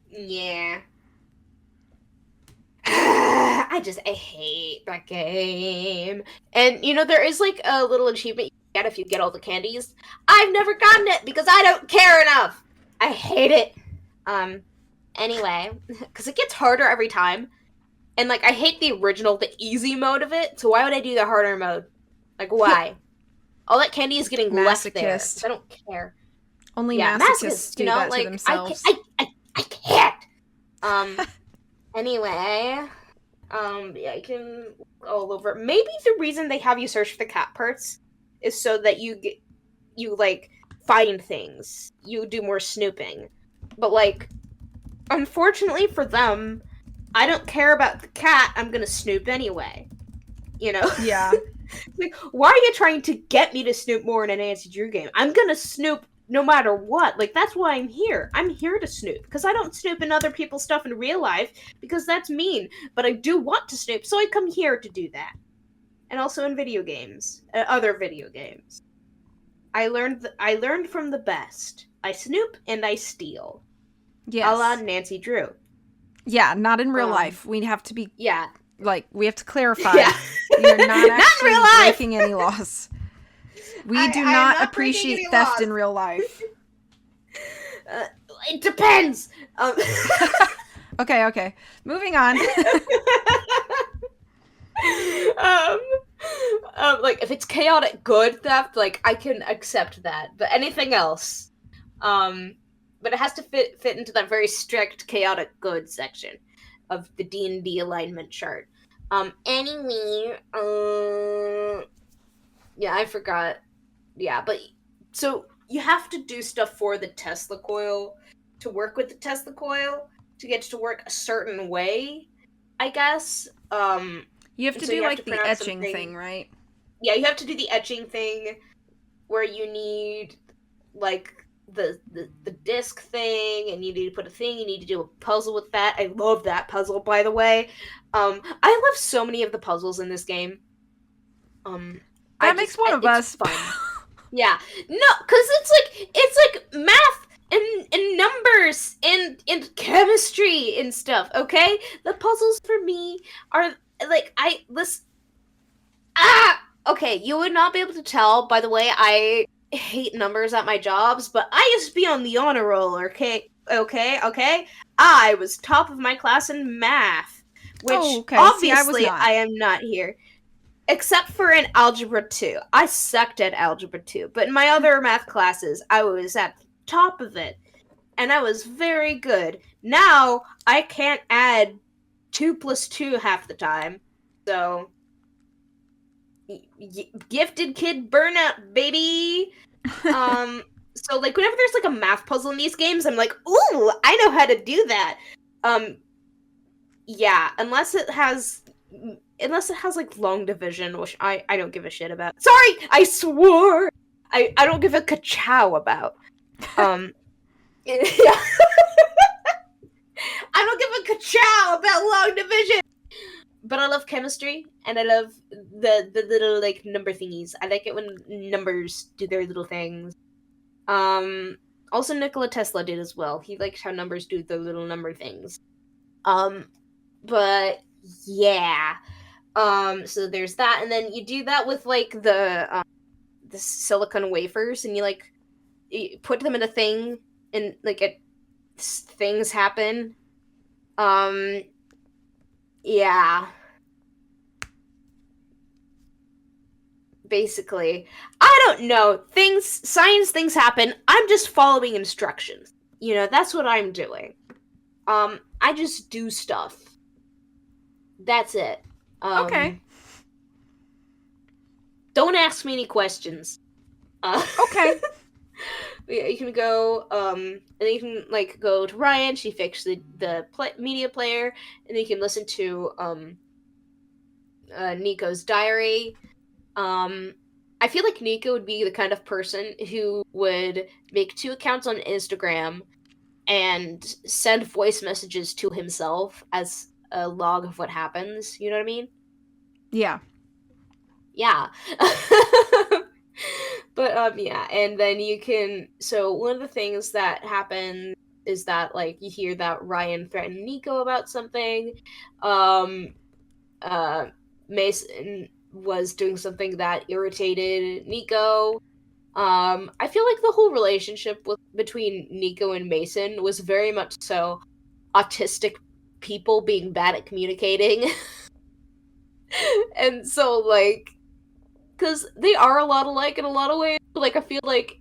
Yeah. I hate that game. And, you know, there is, like, a little achievement you get if you get all the candies. I've never gotten it because I don't care enough. I hate it. Anyway, because it gets harder every time. And, like, I hate the easy mode of it, so why would I do the harder mode? Like, why? All that candy is getting left there. I don't care. Only masochists do that to themselves. I can't. Anyway, yeah, I can all over. Maybe the reason they have you search for the cat parts is so that you like find things. You do more snooping. But, like, unfortunately for them, I don't care about the cat. I'm gonna snoop anyway. You know? Yeah. Like, why are you trying to get me to snoop more in a Nancy Drew game? I'm gonna snoop no matter what. Like, that's why I'm here. I'm here to snoop. Because I don't snoop in other people's stuff in real life, because that's mean. But I do want to snoop, so I come here to do that. And also in video games. Other video games. I learned from the best. I snoop and I steal. Yes. A la Nancy Drew. Yeah, not in real life. We have to be... Yeah. Like, we have to clarify. Yeah. You're not actually real life. breaking any laws. We do not appreciate theft in real life. It depends. Okay. Moving on. um, like if it's chaotic good theft, like I can accept that. But anything else, um, but it has to fit into that very strict chaotic good section of the D&D alignment chart. Anyway, yeah, I forgot. Yeah, but so you have to do stuff for the Tesla coil to work with the Tesla coil to get to work a certain way, I guess. You have And to so do you have to like print the out etching something. thing, right? Yeah, you have to do the etching thing where you need like the disc thing, and you need to put a thing. You need to do a puzzle with that. I love that puzzle, by the way. I love so many of the puzzles in this game. Um, That makes one of it's us. fun. Yeah, no, because it's like math and numbers and chemistry and stuff. Okay, the puzzles for me are like I listen. Ah, okay, you would not be able to tell by the way I hate numbers at my jobs, but I used to be on the honor roll. Okay. I was top of my class in math, Oh, which okay. See, I was obviously not. I am not here. Except for in Algebra 2. I sucked at Algebra 2, but in my other math classes, I was at the top of it, and I was very good. Now, I can't add 2 plus 2 half the time, so. Gifted kid burnout, baby! Um, so, like, whenever there's, like, a math puzzle in these games, I'm like, ooh, I know how to do that! Um, yeah, unless it has like long division, which I don't give a shit about. Sorry, I swore. I don't give a ka-chow about. Um, yeah, I don't give a ka-chow about long division. But I love chemistry, and I love the little like number thingies. I like it when numbers do their little things. Um, Also Nikola Tesla did as well. He liked how numbers do their little number things. Um, but yeah. So there's that, and then you do that with like the silicon wafers, and you put them in a thing, and like things happen. Um, yeah, basically, I don't know. Science things happen. I'm just following instructions. That's what I'm doing. I just do stuff. That's it. Okay. Um, don't ask me any questions. Uh, Okay. Yeah, you can go, and then you can like go to Ryan. She fixed the media player, and then you can listen to Nico's diary. Um, I feel like Nico would be the kind of person who would make 2 accounts on Instagram and send voice messages to himself as a log of what happens. You know what I mean? Yeah. Yeah. But yeah, and then you can so one of the things that happen is that like you hear that Ryan threatened Nico about something. Um uh Mason was doing something that irritated Nico. I feel like the whole relationship between Nico and Mason was very much so autistic people being bad at communicating. And so like because they are a lot alike in a lot of ways. But, like I feel like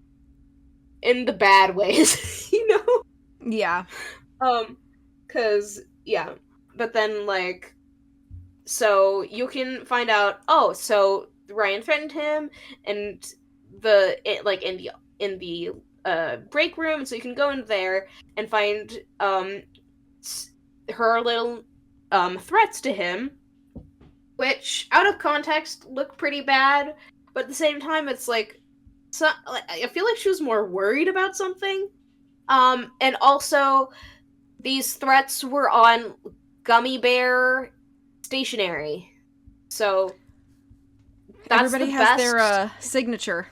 in the bad ways, you know. Yeah. Um, because yeah, but then like so you can find out. Oh, so Ryan threatened him, and like in the break room, so you can go in there and find her little threats to him, which out of context look pretty bad, but at the same time it's like I feel like she was more worried about something. And also these threats were on gummy bear stationery. So that's the Everybody has their best. signature.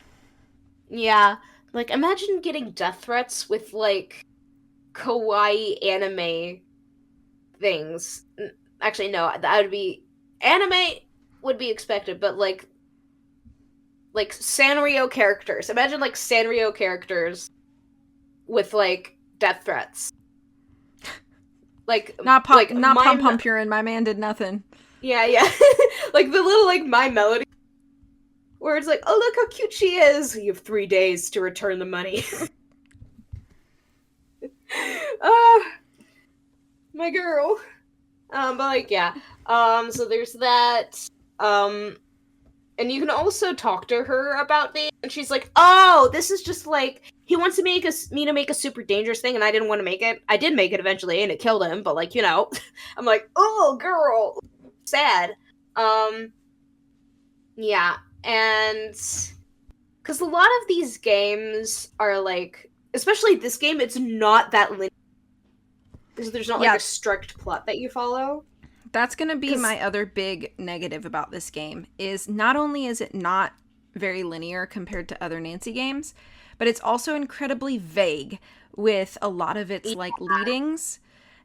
Yeah. Like imagine getting death threats with like kawaii anime things. Actually no, that would be anime would be expected, but like Sanrio characters. Imagine like Sanrio characters with like death threats. like Not pom pom purin. My man did nothing. yeah, yeah. Like the little like my melody where it's like, oh look how cute she is. You have 3 days to return the money. Ah, my girl. But like yeah. So there's that. Um and you can also talk to her about things, and she's like, "Oh, this is just like he wants to make me to make a super dangerous thing, and I didn't want to make it. I did make it eventually, and it killed him. But like, I'm like, oh, girl, sad. Um, yeah, and because a lot of these games are like, especially this game, it's not that linear. There's not like a strict plot that you follow. That's going to be my other big negative about this game is not only is it not very linear compared to other Nancy games, but it's also incredibly vague with a lot of its like leadings.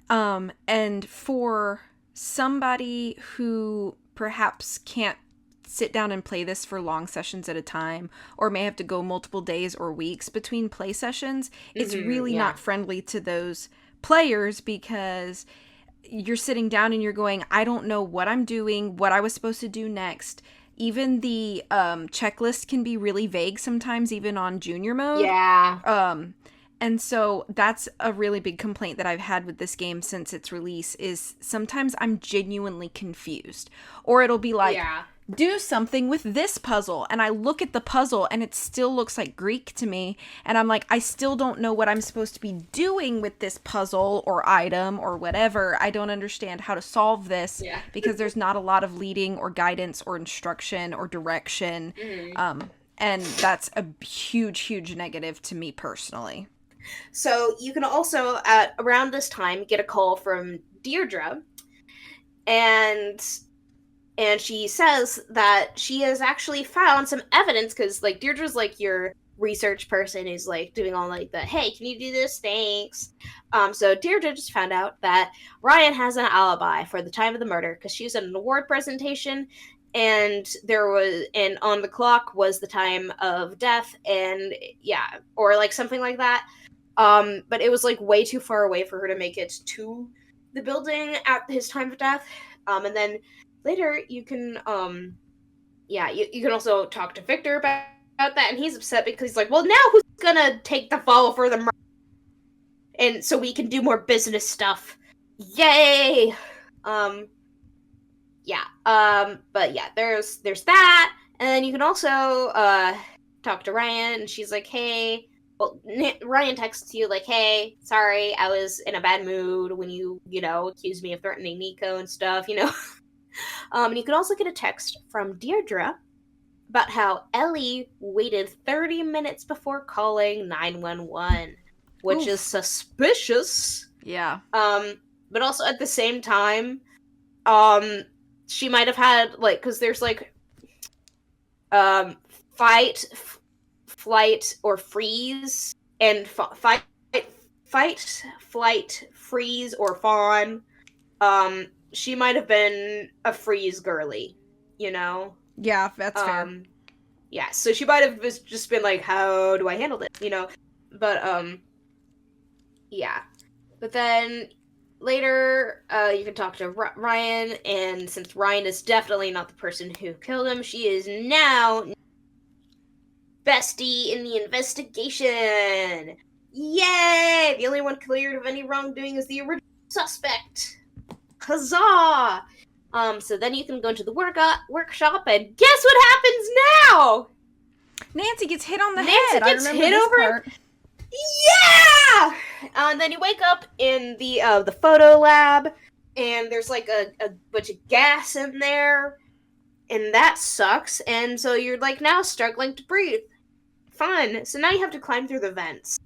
And for somebody who perhaps can't sit down and play this for long sessions at a time or may have to go multiple days or weeks between play sessions, it's really not friendly to those players because you're sitting down and you're going, I don't know what I'm doing, what I was supposed to do next. Even the checklist can be really vague sometimes, even on junior mode. Yeah. And so that's a really big complaint that I've had with this game since its release is sometimes I'm genuinely confused. Or it'll be like, do something with this puzzle. And I look at the puzzle and it still looks like Greek to me. And I'm like, I still don't know what I'm supposed to be doing with this puzzle or item or whatever. I don't understand how to solve this because there's not a lot of leading or guidance or instruction or direction. And that's a huge, huge negative to me personally. So you can also, at around this time, get a call from Deirdre, and she says that she has actually found some evidence, because, like, Deirdre's, like, your research person who's, like, doing all, like, the, hey, can you do this? Thanks. So Deirdre just found out that Ryan has an alibi for the time of the murder, because she was at an award presentation, and on the clock was the time of death, and, yeah, or, like, something like that. But it was like way too far away for her to make it to the building at his time of death. And then later you can, you can also talk to Victor about that, and he's upset because he's like, well, now who's gonna take the fall for the murder? And so we can do more business stuff. Yay! But yeah, there's that, and then you can also, talk to Ryan, and she's like, hey, well, Ryan texts you like, hey, sorry, I was in a bad mood when you accused me of threatening Nico and stuff, And you can also get a text from Deirdre about how Ellie waited 30 minutes before calling 911, which is suspicious. Yeah. But also at the same time, she might have had, like, because there's, like, fight, flight, or freeze, and fight, flight, freeze, or fawn. She might have been a freeze girly, Yeah, that's fair. Yeah, so she might have just been like, how do I handle this, But, yeah. But then later, you can talk to Ryan, and since Ryan is definitely not the person who killed him, she is now bestie in the investigation. Yay! The only one cleared of any wrongdoing is the original suspect. Huzzah! So then you can go into the workshop, and guess what happens now? Nancy gets hit on the Nancy head. Gets I remember hit this over. part. Yeah! And then you wake up in the photo lab, and there's like a bunch of gas in there, and that sucks. And so you're like now struggling to breathe. Fun. So now you have to climb through the vents,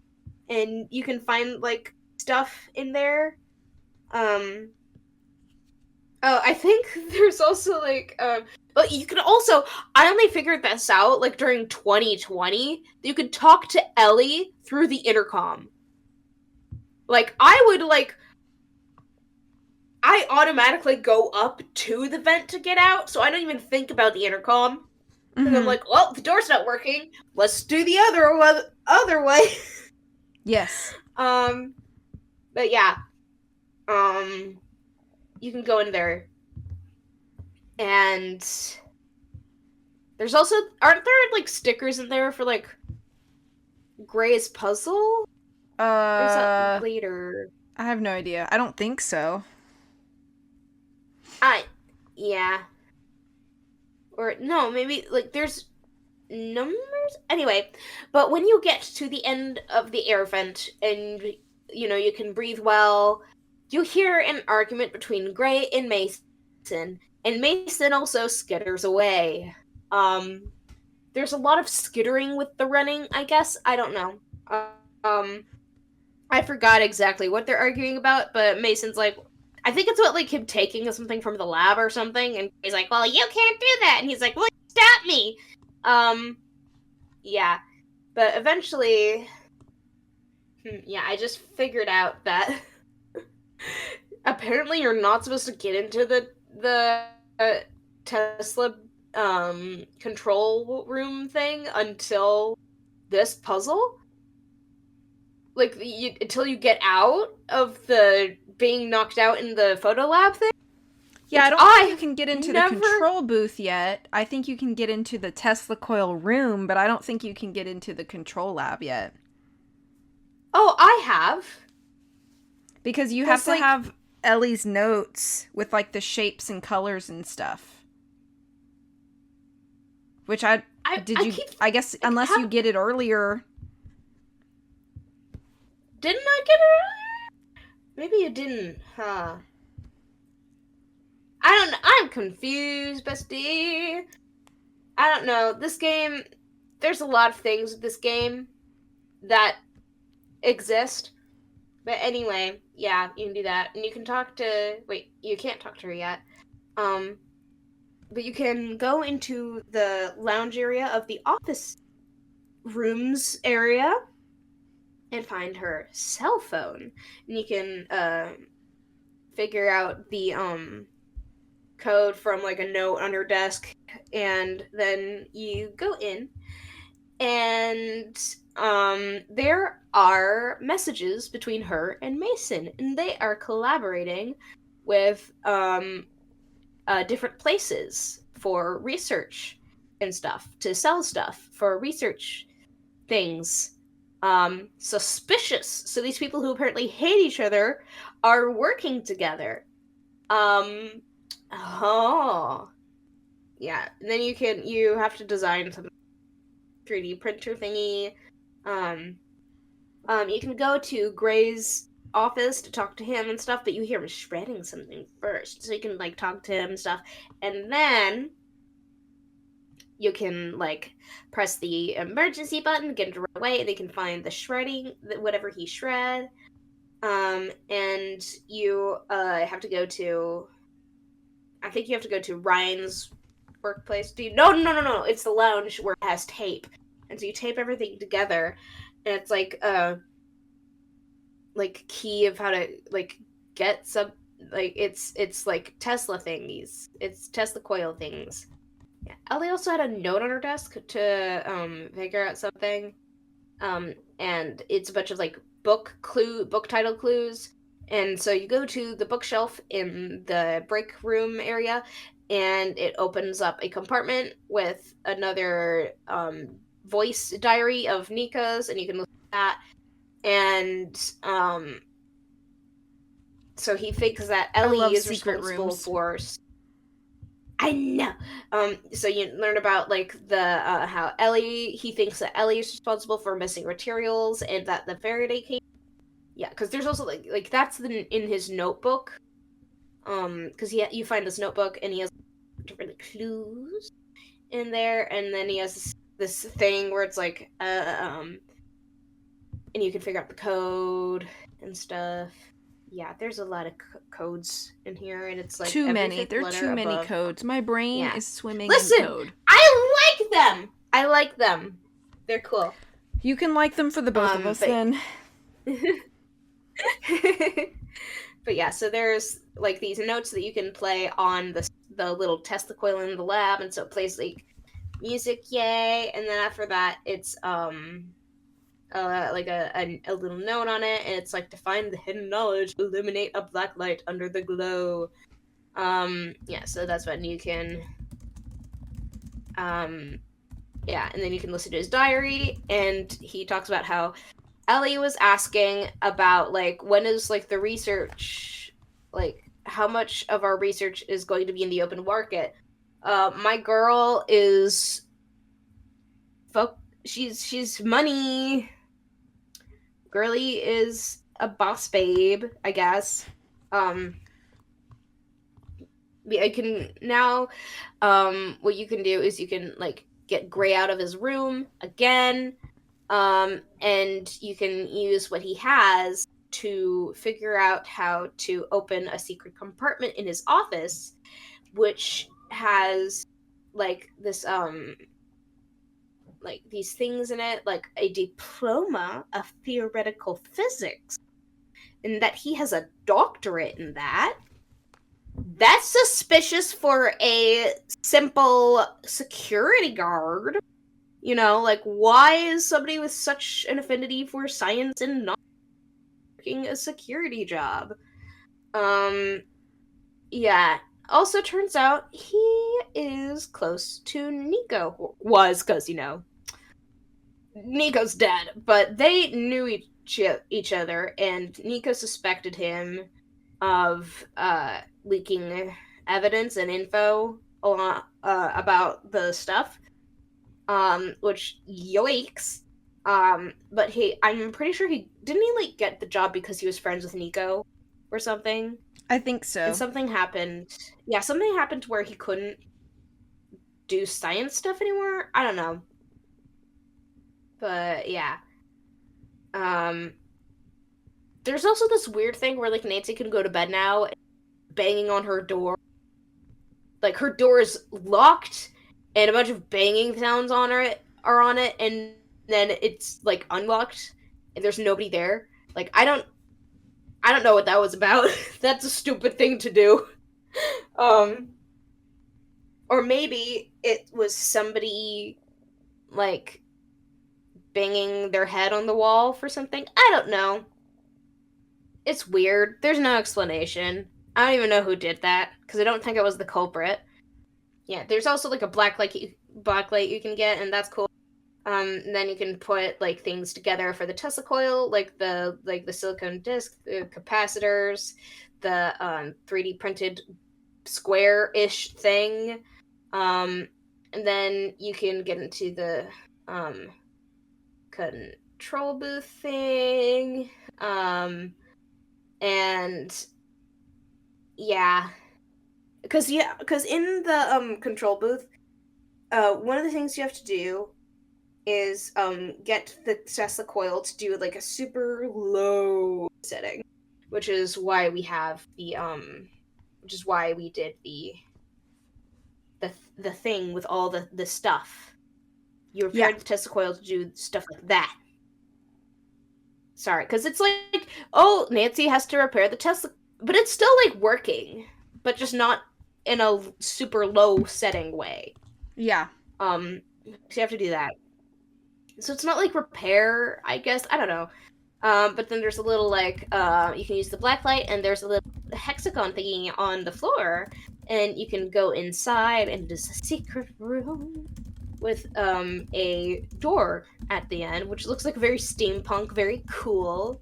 and you can find like stuff in there. Oh, I think there's also like but you can also, I only figured this out like during 2020. You could talk to Ellie through the intercom. Like I automatically go up to the vent to get out, so I don't even think about the intercom. And I'm like, well, the door's not working. Let's do the other way. Yes. But yeah. Um, you can go in there, and there's also aren't there like stickers in there for like Gray's puzzle? Or is that Uh, later? I have no idea. I don't think so. I yeah. Or no, maybe like there's numbers anyway, but when you get to the end of the air vent and you can breathe well, you hear an argument between Gray and Mason, and Mason also skitters away. There's a lot of skittering with the running, I guess. I don't know. Um I forgot exactly what they're arguing about, but Mason's like, I think it's about like him taking something from the lab or something, and he's like, well, you can't do that, and he's like, well, stop me. um yeah, but eventually, yeah, I just figured out that apparently you're not supposed to get into the Tesla control room thing until this puzzle. Like until you get out of the being knocked out in the photo lab thing, Yeah, I which don't think you I can get into the never. control booth yet. I think you can get into the Tesla coil room, but I don't think you can get into the control lab yet. Oh, I have. Because you have Because, to like, have Ellie's notes with like the shapes and colors and stuff. Which I keep. I guess Like, unless you get it earlier. didn't I get it earlier? Maybe you didn't, huh? I don't know. I'm confused, bestie. I don't know. This game, there's a lot of things with this game that exist. But anyway, yeah, you can do that. And you can talk to. Wait, you can't talk to her yet. Um, but you can go into the lounge area of the office rooms area and find her cell phone. And you can figure out the code from like a note on her desk, and then you go in, and there are messages between her and Mason, and they are collaborating with different places for research and stuff, to sell stuff for research things. Suspicious. So these people who apparently hate each other are working together. Um, oh, yeah. And then you have to design some 3D printer thingy. Um, you can go to Gray's office to talk to him and stuff, but you hear him shredding something first, so you can like talk to him and stuff, and then you can like press the emergency button, get him to run away, and they can find the shredding, whatever he shred. And you have to go to. I think you have to go to Ryan's workplace. Do you? No, no, no, no. It's the lounge where it has tape, and so you tape everything together, and it's like key of how to like get some like it's like Tesla thingies. It's Tesla coil things. Yeah. Ellie also had a note on her desk to figure out something. And it's a bunch of like book title clues. And so you go to the bookshelf in the break room area, and it opens up a compartment with another voice diary of Nika's, and you can look at that. And so he thinks that I Ellie love is secret responsible rooms. for. I know. So you learn about like the how Ellie. He thinks that Ellie is responsible for missing materials, and that the Faraday cage. Yeah, because there's also like that's in his notebook. Because you find this notebook, and he has different clues in there, and then he has this thing where it's like and you can figure out the code and stuff. Yeah, there's a lot of codes in here, and it's like Too every many. fifth There are letter too many above. codes. My brain Yeah. is swimming in Listen, code. I like them. I like them. They're cool. You can like them for the both of us But then. but yeah, so there's like these notes that you can play on the little Tesla coil in the lab, and so it plays like music, yay, and then after that it's like a little note on it, and it's like to find the hidden knowledge, illuminate a black light under the glow. Yeah, so that's when you can, yeah, and then you can listen to his diary, and he talks about how Ellie was asking about, like, when is, like, the research, like, how much of our research is going to be in the open market. My girl is, she's money. Girly is a boss babe, I guess. I can now, what you can do is you can, like, get Gray out of his room again, and you can use what he has to figure out how to open a secret compartment in his office, which has, like, this, like, these things in it, like a diploma of theoretical physics, and that he has a doctorate in that. That's suspicious for a simple security guard. You know, like, why is somebody with such an affinity for science and not working a security job? Yeah. Also turns out he is close to Nico. Was, because, Nico's dead, but they knew each other, and Nico suspected him of leaking evidence and info about the stuff, which yikes. But I'm pretty sure didn't he, like, get the job because he was friends with Nico or something, I think and so. something happened. Yeah, something happened to where he couldn't do science stuff anymore. I don't know, but yeah. Um, there's also this weird thing where, like, Nancy can go to bed now, banging on her door. Like, her door is locked, and a bunch of banging sounds are on it, and then it's, like, unlocked, and there's nobody there. Like, I don't know what that was about. That's a stupid thing to do. Um, or maybe it was somebody, like, banging their head on the wall for something. I don't know. It's weird. There's no explanation. I don't even know who did that, because I don't think it was the culprit. Yeah, there's also, like, a black light you can get, and that's cool. And then you can put, like, things together for the Tesla coil, like the silicone disc, the capacitors, the 3D printed square-ish thing. And then you can get into the control booth thing. And yeah, because in the control booth, one of the things you have to do is get the Tesla coil to do, like, a super low setting, which is why we have which is why we did the thing with all the stuff. You Yeah. repaired the Tesla coil to do stuff like that. Sorry, because it's like, oh, Nancy has to repair the Tesla, but it's still, like, working, but just not in a super low setting way. Yeah. So you have to do that. So it's not like repair, I guess. I don't know. But then there's a little, like, you can use the black light, and there's a little hexagon thingy on the floor, and you can go inside, and there's a secret room with a door at the end, which looks like very steampunk, very cool.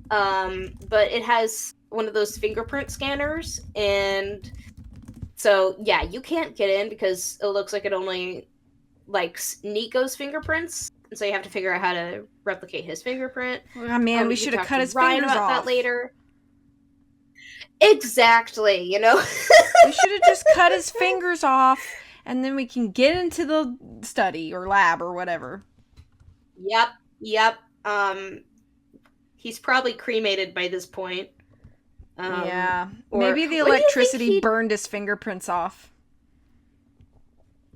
But it has one of those fingerprint scanners, and so yeah, you can't get in because it looks like it only likes Nico's fingerprints, and so you have to figure out how to replicate his fingerprint. Oh, man, we You should can have talk cut to his Ryan fingers about off. that later. Exactly, We should have just cut his fingers off, and then we can get into the study or lab or whatever. Yep. He's probably cremated by this point. Yeah. Or Maybe the what do you think electricity burned his fingerprints off.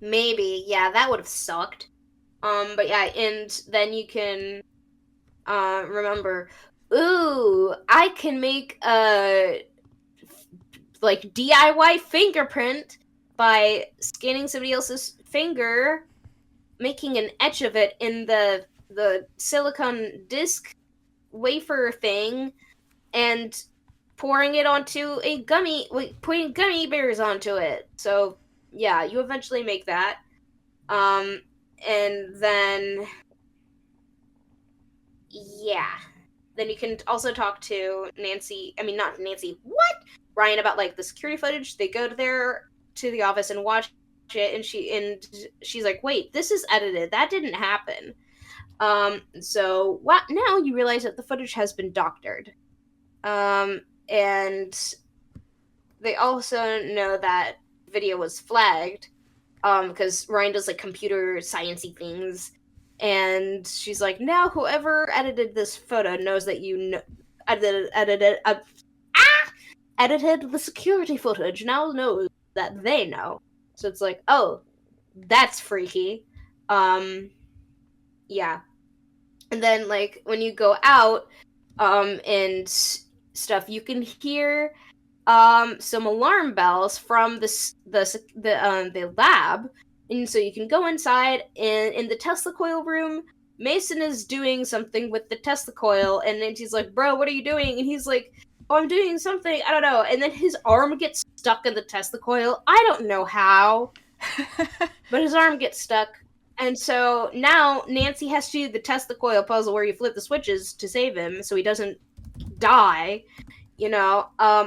Maybe, yeah, that would have sucked. But yeah, and then you can remember, ooh, I can make a, like, DIY fingerprint by scanning somebody else's finger, making an etch of it in the the silicone disc wafer thing and pouring it onto putting gummy bears onto it. So yeah, you eventually make that. Um, and then yeah, then you can also talk to Nancy. I mean, not Nancy. What? Ryan about like the security footage. They go to the office and watch it, and she's like, "Wait, this is edited. That didn't happen." So what? Now you realize that the footage has been doctored. And they also know that video was flagged. Because Ryan does like computer sciencey things, and she's like, now whoever edited this photo knows that you know edited the security footage. Now knows that they know. So it's like, oh, that's freaky. Yeah. And then like when you go out, and stuff, you can hear some alarm bells from the lab, and so you can go inside. And in the Tesla coil room, Mason is doing something with the Tesla coil, and then he's like, "Bro, what are you doing?" And he's like, "Oh, I'm doing something. I don't know." And then his arm gets stuck in the Tesla coil. I don't know how, but his arm gets stuck. And so now Nancy has to do the Tesla coil puzzle where you flip the switches to save him so he doesn't die.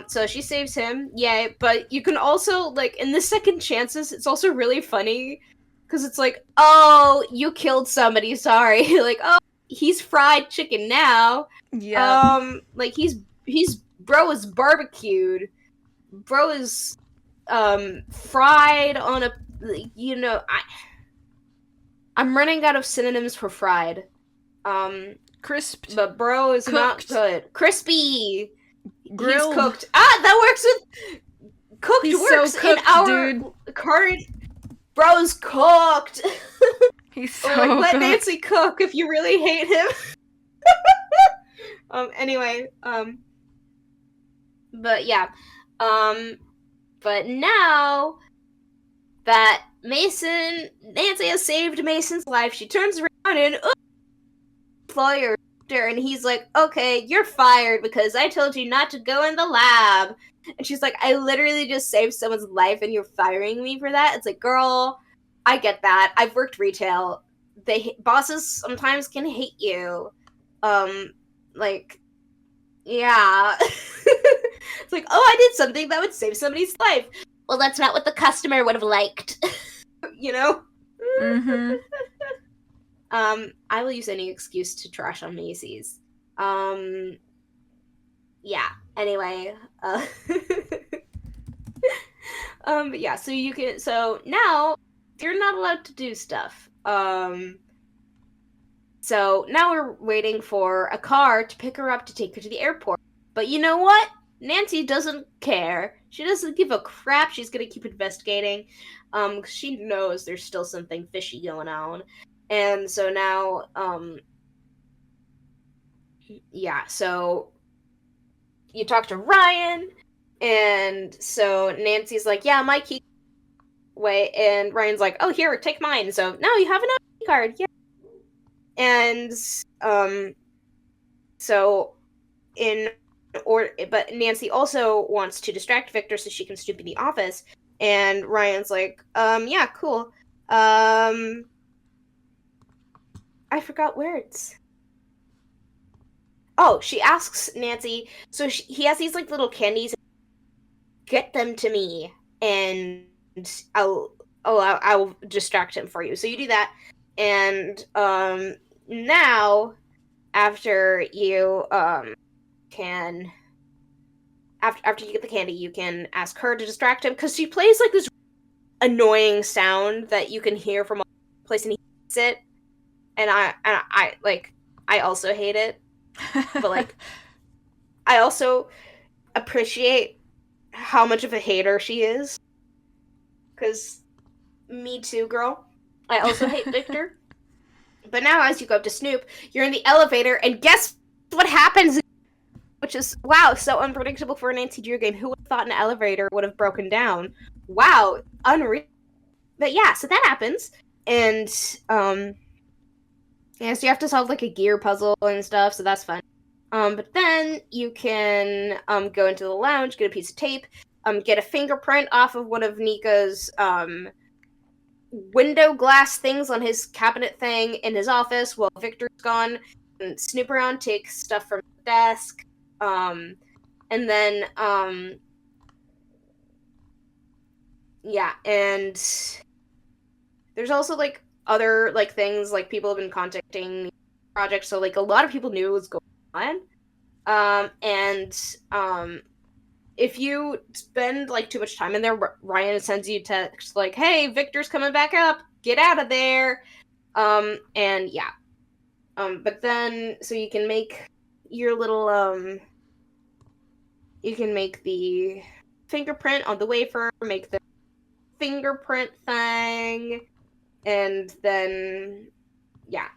So she saves him, yay. But you can also, like, in the second chances, it's also really funny because it's like, oh, you killed somebody, sorry. Like, oh, he's fried chicken now. Yeah. Like he's bro is barbecued. Bro is fried on a, I'm running out of synonyms for fried. Crisped. But bro is not Cooked. good. Crispy. Grilled. He's cooked. That works with cooked. He's works so cooked, in our dude. current. Bro's cooked. He's so Or like let cooked. Nancy cook if you really hate him. Anyway, but yeah, but now that Nancy has saved Mason's life, she turns around and employer, and he's like, okay, you're fired because I told you not to go in the lab. And she's like, I literally just saved someone's life and you're firing me for that? It's like, girl, I get that. I've worked retail. Bosses sometimes can hate you. Like, yeah. It's like, oh, I did something that would save somebody's life. Well, that's not what the customer would have liked. You know? Mm-hmm. I will use any excuse to trash on Macy's. Yeah. Anyway, but yeah, so now you're not allowed to do stuff. So now we're waiting for a car to pick her up to take her to the airport. But you know what? Nancy doesn't care. She doesn't give a crap. She's gonna keep investigating. 'Cause she knows there's still something fishy going on. And so now, yeah, so you talk to Ryan, and so Nancy's like, yeah, my key way, and Ryan's like, oh, here, take mine. So now you have another key card, yeah. And, but Nancy also wants to distract Victor so she can snoop in the office, and Ryan's like, yeah, cool. I forgot words. Oh, she asks Nancy, so he has these like little candies. Get them to me, and I'll distract him for you. So you do that, and now after you can after you get the candy, you can ask her to distract him because she plays like this annoying sound that you can hear from a place, and he hates it, and I also hate it. But like, I also appreciate how much of a hater she is. Because me too, girl. I also hate Victor. But now as you go up to Snoop, you're in the elevator, and guess what happens? Which is, wow, so unpredictable for a Nancy Drew game. Who would have thought an elevator would have broken down? Wow, unreal. But yeah, so that happens. And, Yeah, so you have to solve like a gear puzzle and stuff, so that's fun. But then you can go into the lounge, get a piece of tape, get a fingerprint off of one of Nika's window glass things on his cabinet thing in his office while Victor's gone, and snoop around, take stuff from the desk, and then yeah, and there's also like other like things like people have been contacting projects, so like a lot of people knew what was going on. And if you spend like too much time in there, Ryan sends you text like, "Hey, Victor's coming back up. Get out of there." And yeah. But then so you can make your little you can make the fingerprint on the wafer, make the fingerprint thing, and then yeah.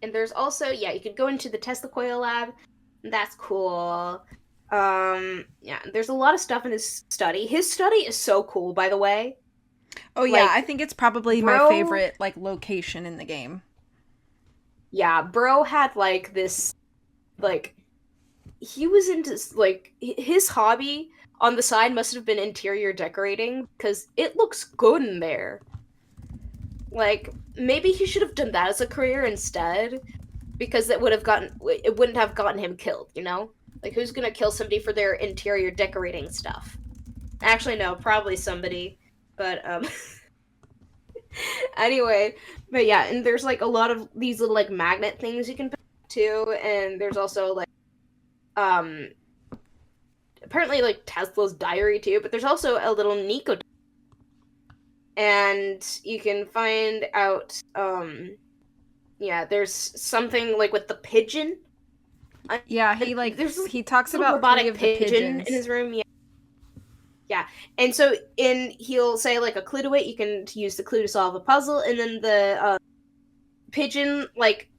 And there's also you could go into the Tesla coil lab. That's cool. Yeah, there's a lot of stuff in his study. His study is so cool, by the way. Oh yeah, I Like, think it's probably my bro, favorite like location in the game. yeah, bro had like this, like, he was into, like, his hobby on the side must have been interior decorating because it looks good in there. Like, maybe he should have done that as a career instead because it wouldn't have gotten him killed, you know? Like, who's gonna kill somebody for their interior decorating stuff? Actually, no, probably somebody. But anyway, but yeah, and there's like a lot of these little like magnet things you can pick too, and there's also like um apparently like Tesla's diary too, but there's also a little Nico, and you can find out yeah, there's something like with the pigeon. Yeah, There's this he talks little about three robotic of the pigeon in pigeons. his room. Yeah. Yeah. And so he'll say like a clue to it, you can use the clue to solve a puzzle, and then the pigeon like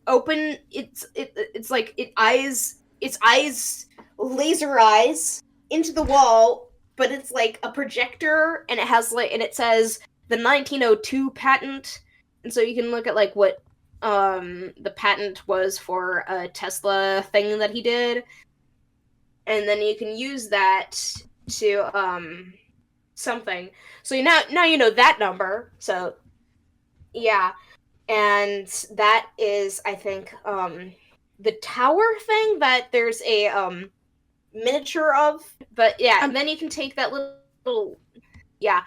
it's like its eyes laser eyes into the wall, but it's like a projector, and it has like, and it says the 1902 patent, and so you can look at like what the patent was for a Tesla thing that he did, and then you can use that to something. So now you know that number. So yeah, and that is, I think, the tower thing that there's a miniature of. But yeah, Um, then you can take that little yeah,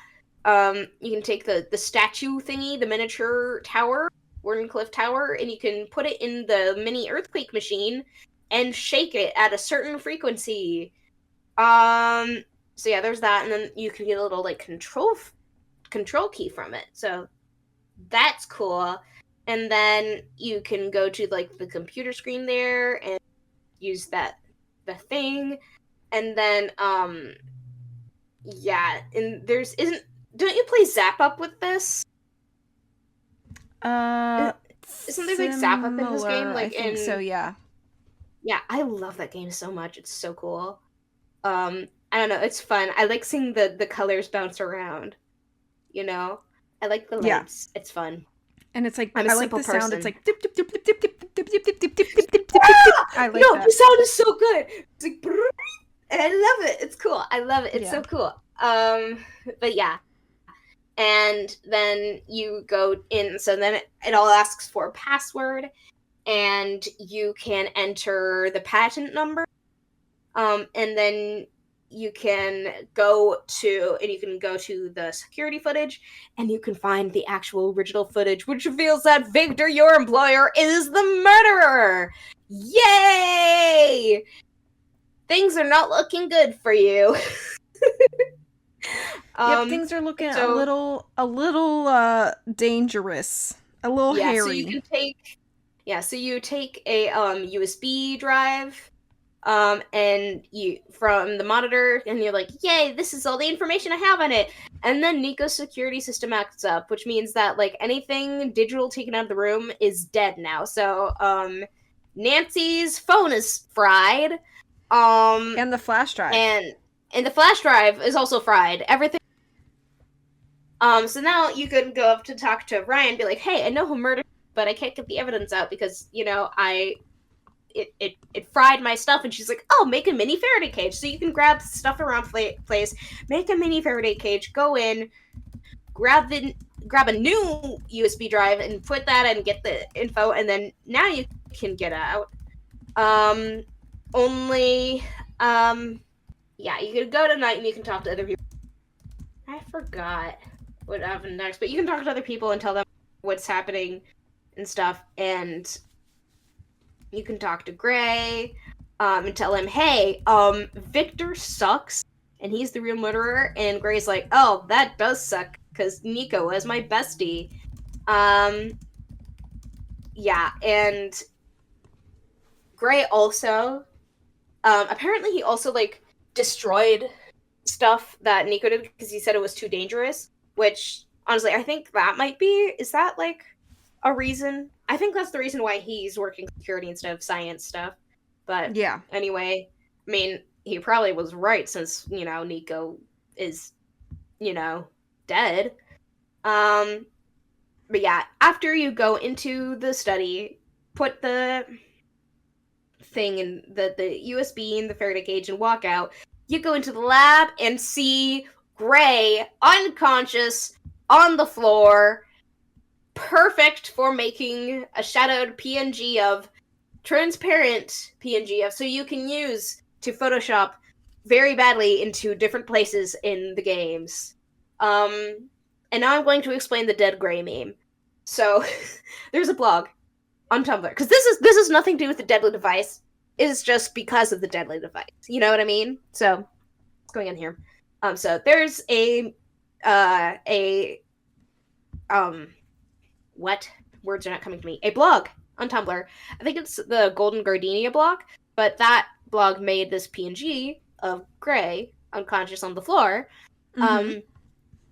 you can take the statue thingy, the miniature tower, Wardenclyffe Tower, and you can put it in the mini earthquake machine and shake it at a certain frequency. Um, so yeah, there's that, and then you can get a little like control key from it. So that's cool. And then you can go to like the computer screen there and use the thing. And then yeah, and there's isn't don't you play Zap Up with this? uh, Isn't there like Zap Up in this game? similar. I Like think so. in Yeah. yeah, I love that game so much. It's so cool. I don't know, it's fun. I like seeing the colors bounce around, you know? I like the Yeah. lights. It's fun. And it's like I'm a I like simple the sound. It's person. like dip dip dip dip dip dip dip dip dip dip dip dip dip dip dip. I like No, the that. sound is so good. It's like, and I love it. It's cool. I love it. It's Yeah. so cool. But yeah, and then you go in. So then it all asks for a password, and you can enter the patent number. And then you can go to the security footage, and you can find the actual original footage, which reveals that Victor, your employer, is the murderer. Yay! Things are not looking good for you. Yep, things are looking So a little dangerous. A little yeah, so you hairy. can take so you take a USB drive and you from the monitor, and you're like, yay, this is all the information I have on it. And then Nico's security system acts up, which means that like anything digital taken out of the room is dead now. So Nancy's phone is fried. Um And the flash drive. and the flash drive is also fried. Everything so now you can go up to talk to Ryan and be like, hey, I know who murdered but I can't get the evidence out because, it fried my stuff. And she's like, oh, make a mini Faraday cage. So you can grab stuff around place, make a mini Faraday cage, go in, grab a new USB drive and put that and get the info, and then now you can get out. Only, yeah, you can go tonight and you can talk to other people. I forgot what happened next, but you can talk to other people and tell them what's happening and stuff, and you can talk to Gray, and tell him, hey, Victor sucks, and he's the real murderer, and Gray's like, oh, that does suck, because Nico was my bestie. Yeah, and Gray also, apparently he also, like, destroyed stuff that Nico did because he said it was too dangerous, which, honestly, I think that might be, is that, like, a reason? I think that's the reason why he's working security instead of science stuff. But Yeah. anyway, I mean, he probably was right since, Nico is, dead. But yeah, after you go into the study, put the thing in the USB in the Faraday cage and walk out, you go into the lab and see Gray unconscious on the floor, perfect for making a shadowed PNG of, transparent PNG of, so you can use to Photoshop very badly into different places in the games. And now I'm going to explain the dead Gray meme. So there's a blog on Tumblr, because this is nothing to do with the deadly device. It's just because of the deadly device. You know what I mean? So what's going on here? So there's what words are not coming to me? A blog on Tumblr. I think it's the Golden Gardenia blog, but that blog made this PNG of Gray unconscious on the floor. Mm-hmm.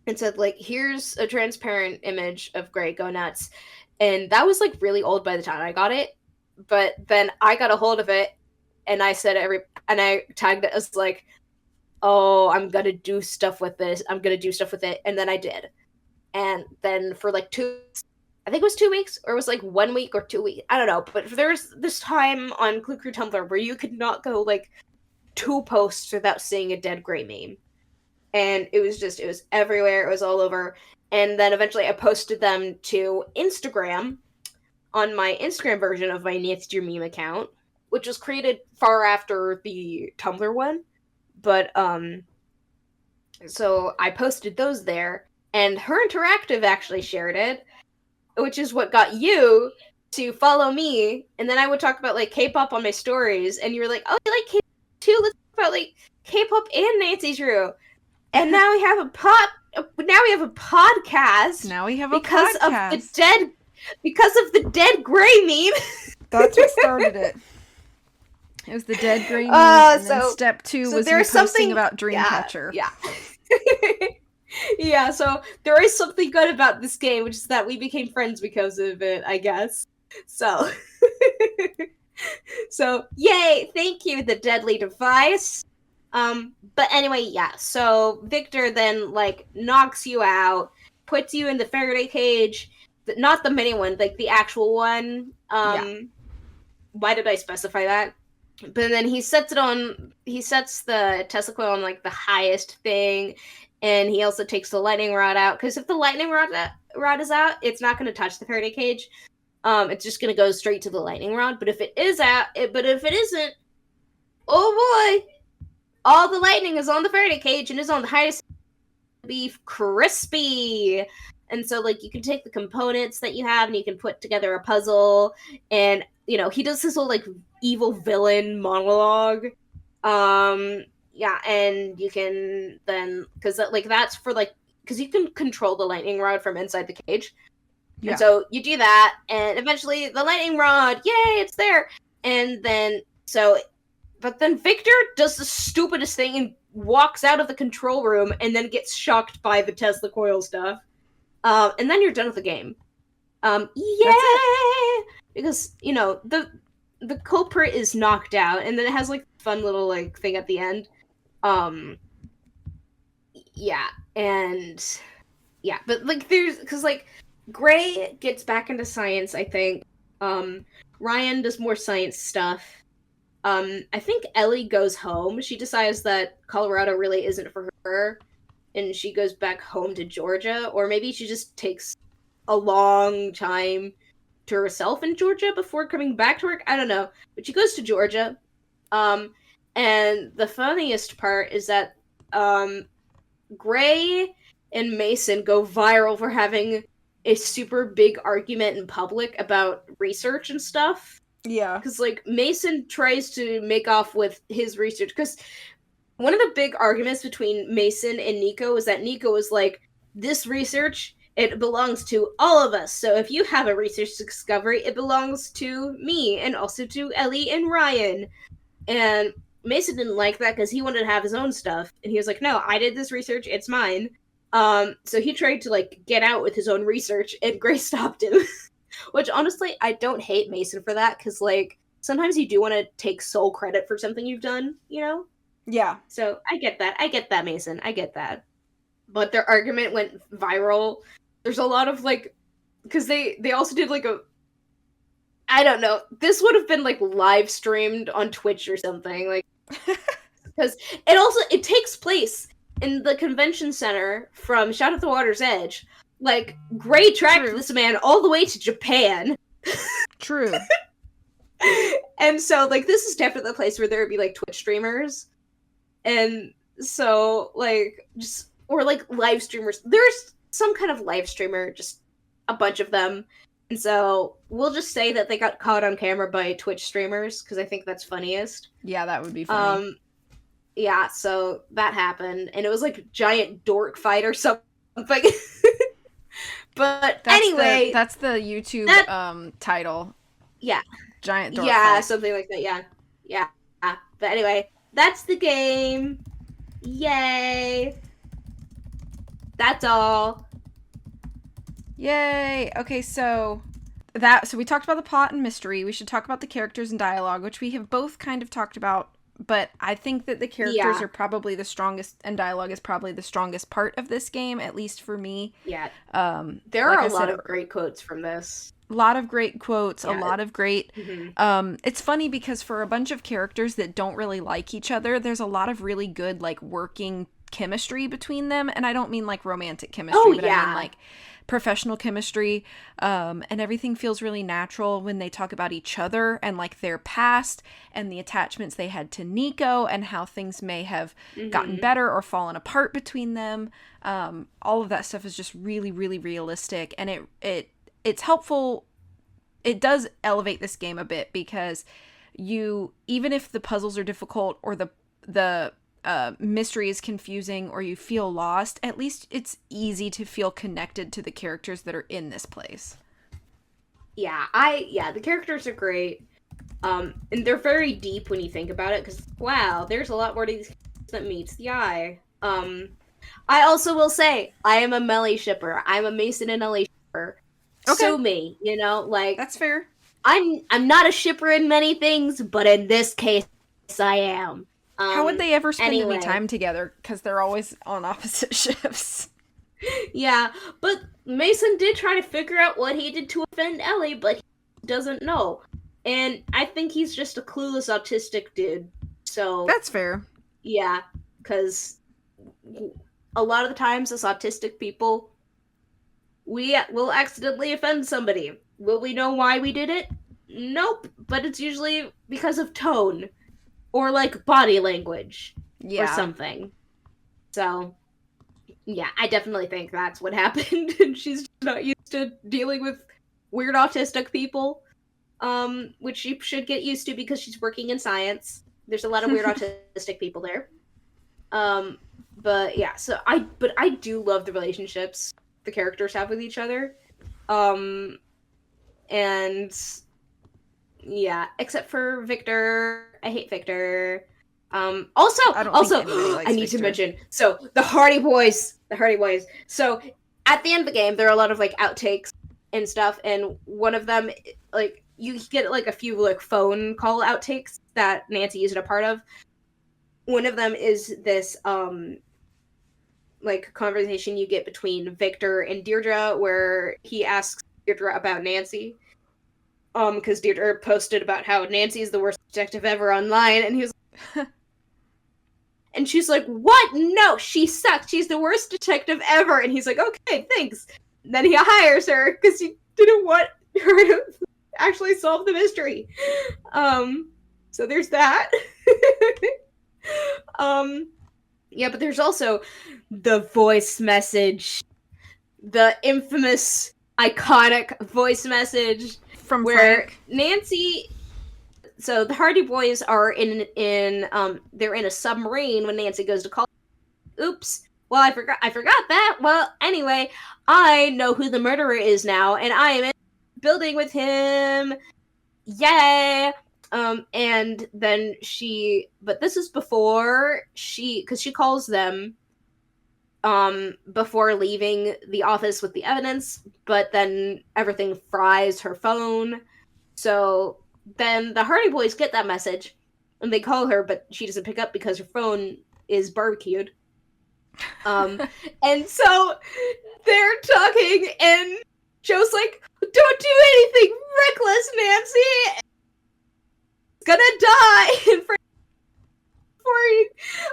And said, like, here's a transparent image of Gray go nuts. And that was, like, really old by the time I got it. But then I got a hold of it, and I said and I tagged it as, like, oh, I'm gonna do stuff with this. I'm gonna do stuff with it. And then I did. And then for, like, I think it was 2 weeks, or it was, like, 1 week or 2 weeks. I don't know. But there was this time on Clue Crew Tumblr where you could not go, like, 2 posts without seeing a dead Gray meme. And it was everywhere. It was all over. And then eventually I posted them to Instagram on my Instagram version of my Nancy Drew Meme account, which was created far after the Tumblr one. But, so I posted those there, and Her Interactive actually shared it, which is what got you to follow me. And then I would talk about, like, K-pop on my stories, and you were like, oh, you like K-pop too? Let's talk about, like, K-pop and Nancy Drew. And now we have a podcast. Now we have a podcast. Because of the dead Gray meme. That's what started it. It was the dead Gray meme, and then step 2 was you posting about Dreamcatcher. Yeah. Yeah, so there is something good about this game, which is that we became friends because of it, I guess. So, yay! Thank you, the deadly device. But anyway, yeah, so Victor then, like, knocks you out, puts you in the Faraday cage, not the mini one, like, the actual one. Why did I specify that? But then he sets the Tesla coil on, like, the highest thing, and he also takes the lightning rod out, because if the lightning rod is out, it's not going to touch the Faraday cage. It's just going to go straight to the lightning rod, but if it isn't, oh boy! All the lightning is on the Faraday cage and is on the highest beef crispy. And so, like, you can take the components that you have and you can put together a puzzle. And, he does this whole, like, evil villain monologue. Yeah, and you can then, because, like, that's for, like, because you can control the lightning rod from inside the cage. Yeah. And so you do that, and eventually the lightning rod, yay, it's there. And then, but then Victor does the stupidest thing and walks out of the control room and then gets shocked by the Tesla coil stuff. And then you're done with the game. Yay! Because, the culprit is knocked out, and then it has, like, a fun little, like, thing at the end. Yeah, and... Yeah, but, like, because, like, Gray gets back into science, I think. Um, Ryan does more science stuff. I think Ellie goes home. She decides that Colorado really isn't for her, and she goes back home to Georgia, or maybe she just takes a long time to herself in Georgia before coming back to work. I don't know, but she goes to Georgia. Um, and the funniest part is that Gray and Mason go viral for having a super big argument in public about research and stuff. Yeah. Because, like, Mason tries to make off with his research. Because one of the big arguments between Mason and Nico is that Nico is like, this research, it belongs to all of us. So if you have a research discovery, it belongs to me and also to Ellie and Ryan. And Mason didn't like that because he wanted to have his own stuff. And he was like, no, I did this research, it's mine. So he tried to, like, get out with his own research, and Gray stopped him. Which, honestly, I don't hate Mason for that, because, like, sometimes you do want to take sole credit for something you've done, you know? Yeah. So I get that. I get that, Mason. I get that. But their argument went viral. There's a lot of, like, because they also did, like, a, I don't know. This would have been, like, live streamed on Twitch or something, like, because it takes place in the convention center from Shout at the Water's Edge. Like, Gray tracked True. this man all the way to Japan. True. And so, like, this is definitely a place where there would be, like, Twitch streamers. And so, like, just, or, like, live streamers. There's some kind of live streamer, just a bunch of them. And so, we'll just say that they got caught on camera by Twitch streamers, because I think that's funniest. Yeah, that would be funny. Yeah, so that happened, and it was like a giant dork fight or something. But anyway, that's the YouTube title. Yeah. Giant dork Yeah, fight. something like that. Yeah. Yeah. But anyway, that's the game. Yay. That's all. Yay. Okay, so we talked about the plot and mystery. We should talk about the characters and dialogue, which we have both kind of talked about, but I think that the characters are probably the strongest, and dialogue is probably the strongest part of this game, at least for me. Yeah. There are a lot of great quotes from this. A lot of great quotes, a lot of great... it's funny because for a bunch of characters that don't really like each other, there's a lot of really good, like, working chemistry between them, and I don't mean, like, romantic chemistry, but I mean, like, professional chemistry, and everything feels really natural when they talk about each other and, like, their past and the attachments they had to Nico and how things may have gotten better or fallen apart between them. All of that stuff is just really, really realistic, and it's helpful. It does elevate this game a bit because even if the puzzles are difficult or the mystery is confusing or you feel lost, at least it's easy to feel connected to the characters that are in this place. Yeah, the characters are great. And they're very deep when you think about it, because, wow, there's a lot more to these than meets the eye. I also will say, I am a Melly shipper. I'm a Mason and Ellie shipper. Okay. Sue me, you know, like... That's fair. I'm not a shipper in many things, but in this case, I am. How would they ever spend any time together? Because they're always on opposite ships. Yeah, but Mason did try to figure out what he did to offend Ellie, but he doesn't know. And I think he's just a clueless autistic dude. So that's fair. Yeah, because a lot of the times as autistic people, we will accidentally offend somebody. Will we know why we did it? Nope, but it's usually because of tone. Or, like, body language. Or something. So, yeah, I definitely think that's what happened. And she's just not used to dealing with weird autistic people. Which she should get used to because she's working in science. There's a lot of weird autistic people there. But, yeah, so I do love the relationships the characters have with each other. And... yeah, except for Victor. I hate Victor. Also, I need to mention, so the Hardy Boys. So at the end of the game, there are a lot of, like, outtakes and stuff, and one of them, like, you get, like, a few, like, phone call outtakes that Nancy isn't a part of. One of them is this, like conversation you get between Victor and Deirdre, where he asks Deirdre about Nancy. Because Deirdre posted about how Nancy is the worst detective ever online, and he was and she's like, "What? No, she sucks. She's the worst detective ever." And he's like, "Okay, thanks." And then he hires her because he didn't want her to actually solve the mystery. So there's that. Yeah, but there's also the voice message, the infamous, iconic voice message From where Frank. Nancy. So the Hardy Boys are in they're in a submarine when Nancy goes to call. Oops. Well, I forgot that. Well, anyway, I know who the murderer is now, and I am in the building with him. Yay! And then but this is before because she calls them, before leaving the office with the evidence, but then everything fries her phone. So then the Hardy Boys get that message, and they call her, but she doesn't pick up because her phone is barbecued. Um, and so they're talking, and Joe's like, "Don't do anything reckless, Nancy. It's gonna die." And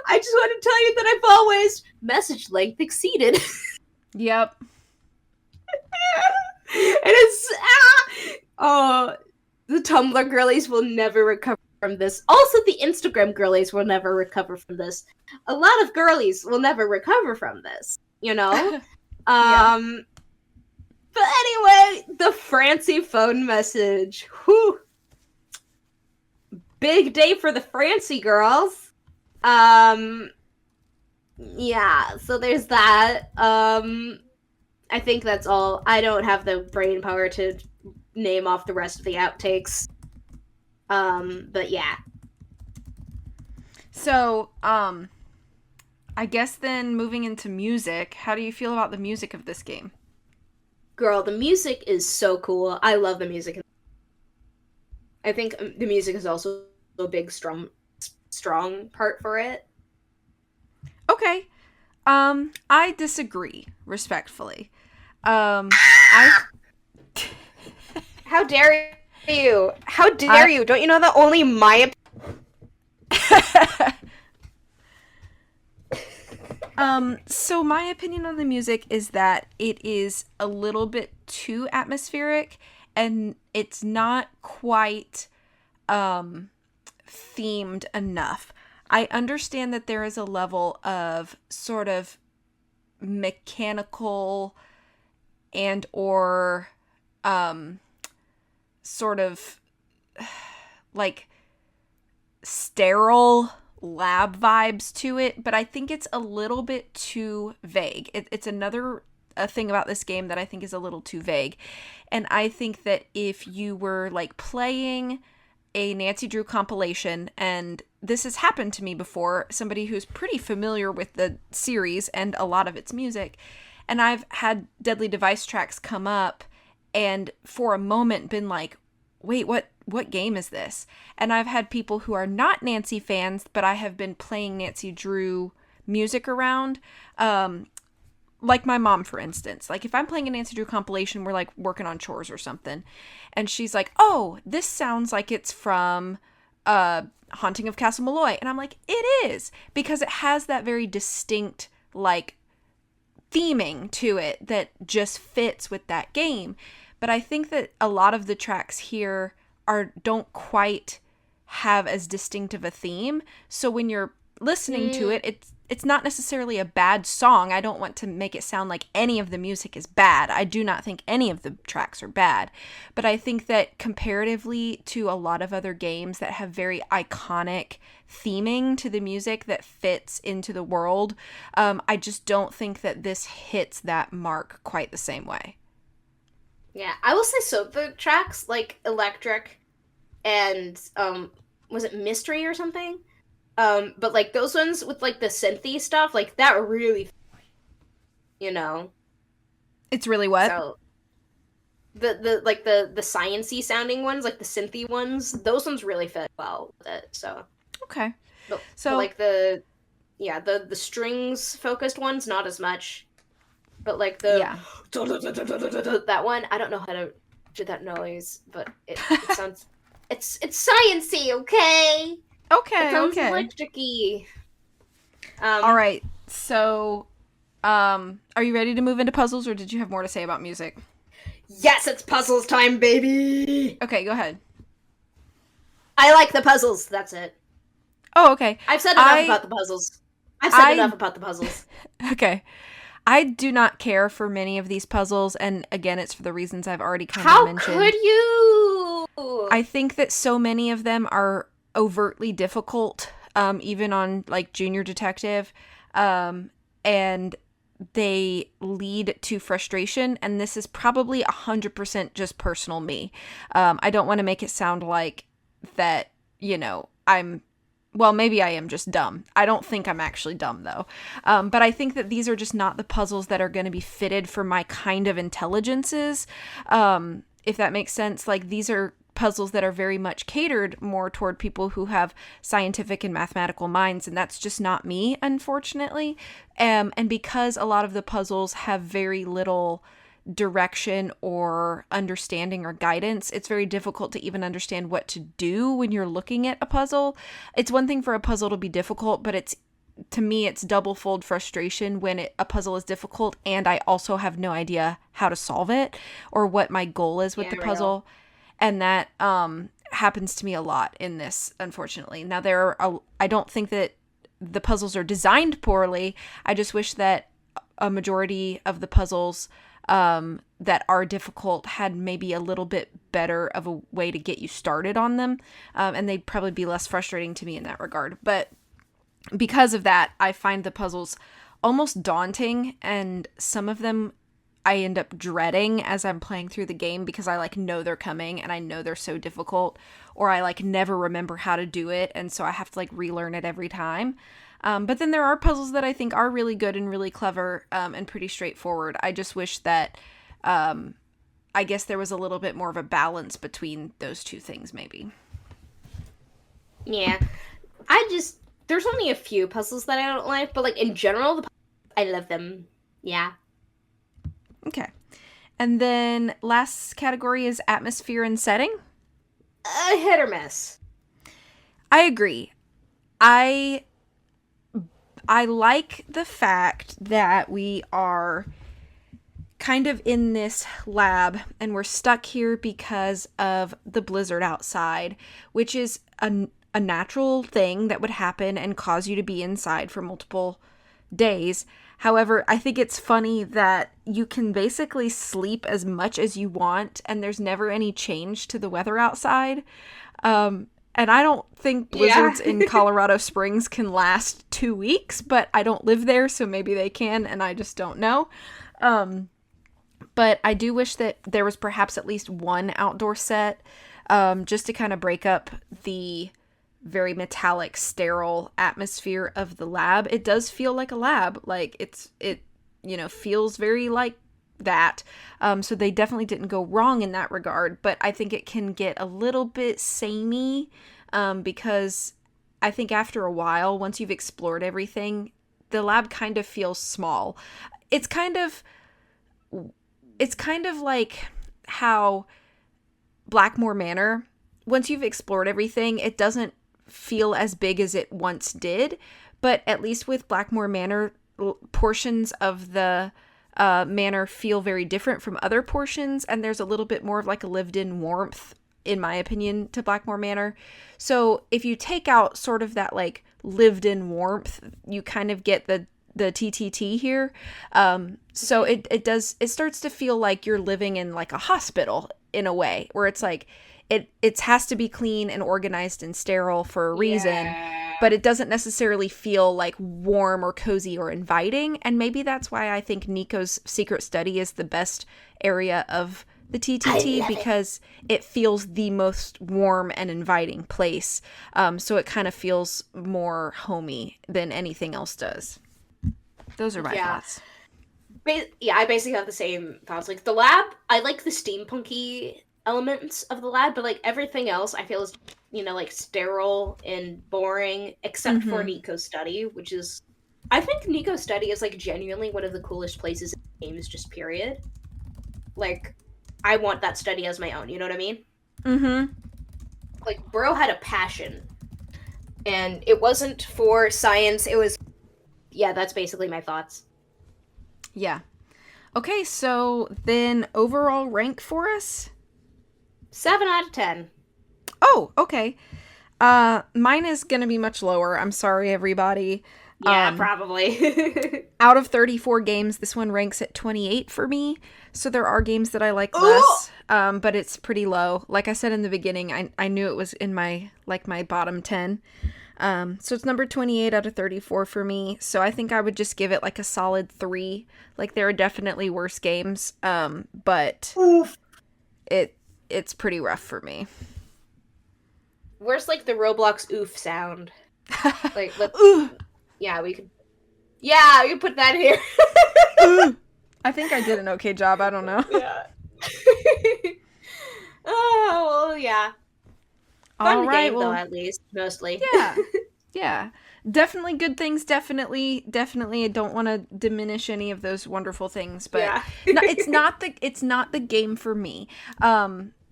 I just want to tell you that I've always message length exceeded. Yep. And it's the Tumblr girlies will never recover from this. Also, the Instagram girlies will never recover from this. A lot of girlies will never recover from this, you know? Yeah. But anyway, the Francie phone message. Whew. Big day for the Francie girls. Yeah, so there's that. I think that's all. I don't have the brain power to name off the rest of the outtakes. But yeah. So, I guess then moving into music, how do you feel about the music of this game? Girl, the music is so cool. I love the music. I think the music is also a big strong part for it. Okay. I disagree, respectfully. I How dare you? How dare you? Don't you know that only my So my opinion on the music is that it is a little bit too atmospheric, and it's not quite themed enough. I understand that there is a level of sort of mechanical and or sort of like sterile lab vibes to it, but I think it's a little bit too vague. It's another a thing about this game that I think is a little too vague. And I think that if you were like playing a Nancy Drew compilation, and this has happened to me before, somebody who's pretty familiar with the series and a lot of its music, and I've had Deadly Device tracks come up and for a moment been like, wait, what game is this? And I've had people who are not Nancy fans, but I have been playing Nancy Drew music around, like my mom, for instance. Like if I'm playing a Nancy Drew compilation, we're like working on chores or something, and she's like, "Oh, this sounds like it's from Haunting of Castle Malloy," and I'm like, "It is," because it has that very distinct like theming to it that just fits with that game. But I think that a lot of the tracks here don't quite have as distinctive a theme. So when you're listening to it, it's not necessarily a bad song. I don't want to make it sound like any of the music is bad. I do not think any of the tracks are bad. But I think that comparatively to a lot of other games that have very iconic theming to the music that fits into the world, I just don't think that this hits that mark quite the same way. Yeah, I will say so. The tracks like Electric and was it Mystery or something? But like those ones with like the synthy stuff, like that really, you know. It's really what? So the sciency sounding ones, like the synthy ones, those ones really fit well with it. So, Okay. but So like the yeah, the strings focused ones, not as much. But like the Yeah. that one, I don't know how to do that noise, but it sounds it's sciency, okay? It Okay, sounds okay. electric-y. All Um, right. So, are you ready to move into puzzles, or did you have more to say about music? yes, it's puzzles time, baby. Okay, go ahead. I like the puzzles. That's it. Oh, okay. I've said enough I about the puzzles. I've said enough I about the puzzles. okay. I do not care for many of these puzzles, and again, it's for the reasons I've already kind of How could mentioned. you? I think that so many of them are overtly difficult, even on like Junior Detective, and they lead to frustration. And this is probably 100% just personal me. I don't want to make it sound like that, I'm well, maybe I am just dumb. I don't think I'm actually dumb, though. But I think that these are just not the puzzles that are going to be fitted for my kind of intelligences. If that makes sense. Like, these are puzzles that are very much catered more toward people who have scientific and mathematical minds, and that's just not me, unfortunately. And because a lot of the puzzles have very little direction or understanding or guidance, it's very difficult to even understand what to do when you're looking at a puzzle. It's one thing for a puzzle to be difficult, but it's to me it's double fold frustration when a puzzle is difficult and I also have no idea how to solve it or what my goal is with Yeah, the real. puzzle. And that happens to me a lot in this, unfortunately. Now I don't think that the puzzles are designed poorly. I just wish that a majority of the puzzles that are difficult had maybe a little bit better of a way to get you started on them, and they'd probably be less frustrating to me in that regard. But because of that, I find the puzzles almost daunting, and some of them I end up dreading as I'm playing through the game because I like know they're coming and I know they're so difficult, or I like never remember how to do it, and so I have to like relearn it every time. But then there are puzzles that I think are really good and really clever, and pretty straightforward. I just wish that I guess there was a little bit more of a balance between those two things, maybe. Yeah. I just there's only a few puzzles that I don't like, but like in general, I love them. Yeah. Okay. And then last category is atmosphere and setting. Hit or miss. I agree. I I like the fact that we are kind of in this lab and we're stuck here because of the blizzard outside, which is a natural thing that would happen and cause you to be inside for multiple days. However, I think it's funny that you can basically sleep as much as you want and there's never any change to the weather outside. And I don't think Yeah. blizzards in Colorado Springs can last 2 weeks, but I don't live there, so maybe they can, and I just don't know. But I do wish that there was perhaps at least one outdoor set, just to kind of break up the very metallic, sterile atmosphere of the lab. It does feel like a lab, like it feels very like that. So they definitely didn't go wrong in that regard, but I think it can get a little bit samey, because I think after a while, once you've explored everything, the lab kind of feels small. It's kind of it's kind of like how Blackmore Manor, once you've explored everything, it doesn't feel as big as it once did. But at least with Blackmore Manor, portions of the manor feel very different from other portions, and there's a little bit more of like a lived-in warmth, in my opinion, to Blackmore Manor. So if you take out sort of that like lived-in warmth, you kind of get the TTT here. So it starts to feel like you're living in like a hospital in a way, where it's like it has to be clean and organized and sterile for a reason, Yeah. but it doesn't necessarily feel like warm or cozy or inviting. And maybe that's why I think Nico's secret study is the best area of the I TTT, love it. because it feels the most warm and inviting place. So it kind of feels more homey than anything else does. Those are my Yeah. thoughts. Yeah, I basically have the same thoughts. Like the lab, I like the steampunky elements of the lab, but like everything else, I feel is like sterile and boring, except for Mm-hmm. Nico's study, which is I think Nico Study is like genuinely one of the coolest places in games, just period. Like, I want that study as my own, you know what I mean? Mm-hmm. Like, Burrow had a passion, and it wasn't for science, it was. Yeah, that's basically my thoughts. Yeah. Okay, so then overall rank for us? 7 out of 10. Oh, okay. Mine is gonna be much lower. I'm sorry, everybody. Yeah, probably. Out of 34 games, this one ranks at 28 for me. So there are games that I like Ooh! less, but it's pretty low. Like I said in the beginning, I knew it was in my bottom 10. So it's number 28 out of 34 for me. So I think I would just give it like a solid 3. Like there are definitely worse games, but Oof. it's pretty rough for me. Where's like the Roblox oof sound? Like, yeah, we could. Yeah, we could put that here. I think I did an okay job. I don't know. Yeah. Oh, well, yeah. Fun All right, game, well, though, at least, mostly. yeah. Yeah. Definitely good things. Definitely I don't want to diminish any of those wonderful things, but Yeah. no, it's not the game for me.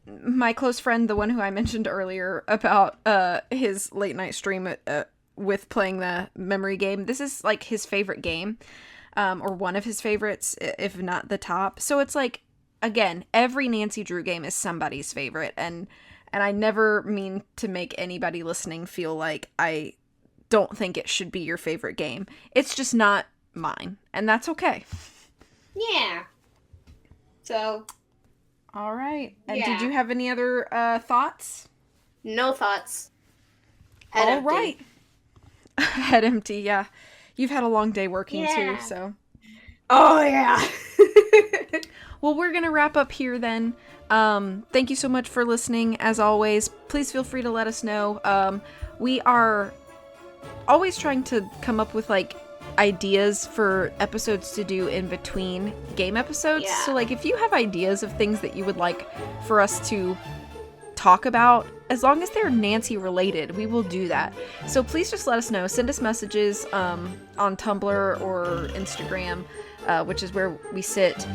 My close friend, the one who I mentioned earlier about his late night stream with playing the memory game. This is like his favorite game. Or one of his favorites, if not the top. So it's like, again, every Nancy Drew game is somebody's favorite, and I never mean to make anybody listening feel like I don't think it should be your favorite game. It's just not mine, and that's okay. Yeah. So. All right. And Yeah. did you have any other thoughts? No thoughts. Head All empty. right. Head empty, yeah. You've had a long day working too, so. Oh, yeah. Well, we're going to wrap up here then. Thank you so much for listening. As always, please feel free to let us know. We are always trying to come up with like ideas for episodes to do in between game episodes. Yeah. So like if you have ideas of things that you would like for us to talk about, as long as they're Nancy related, we will do that. So please just let us know. Send us messages on Tumblr or Instagram, which is where we sit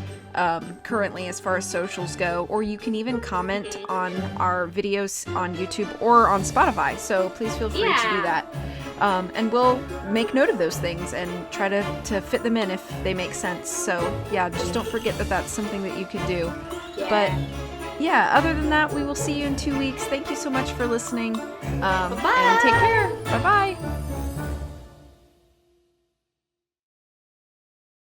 currently as far as socials go, or you can even comment on our videos on YouTube or on Spotify. So please feel free to do that. And we'll make note of those things and try to fit them in if they make sense. So yeah, just don't forget that that's something that you can do. Yeah. But yeah, other than that, we will see you in 2 weeks. Thank you so much for listening. Bye-bye. And take care. Bye-bye.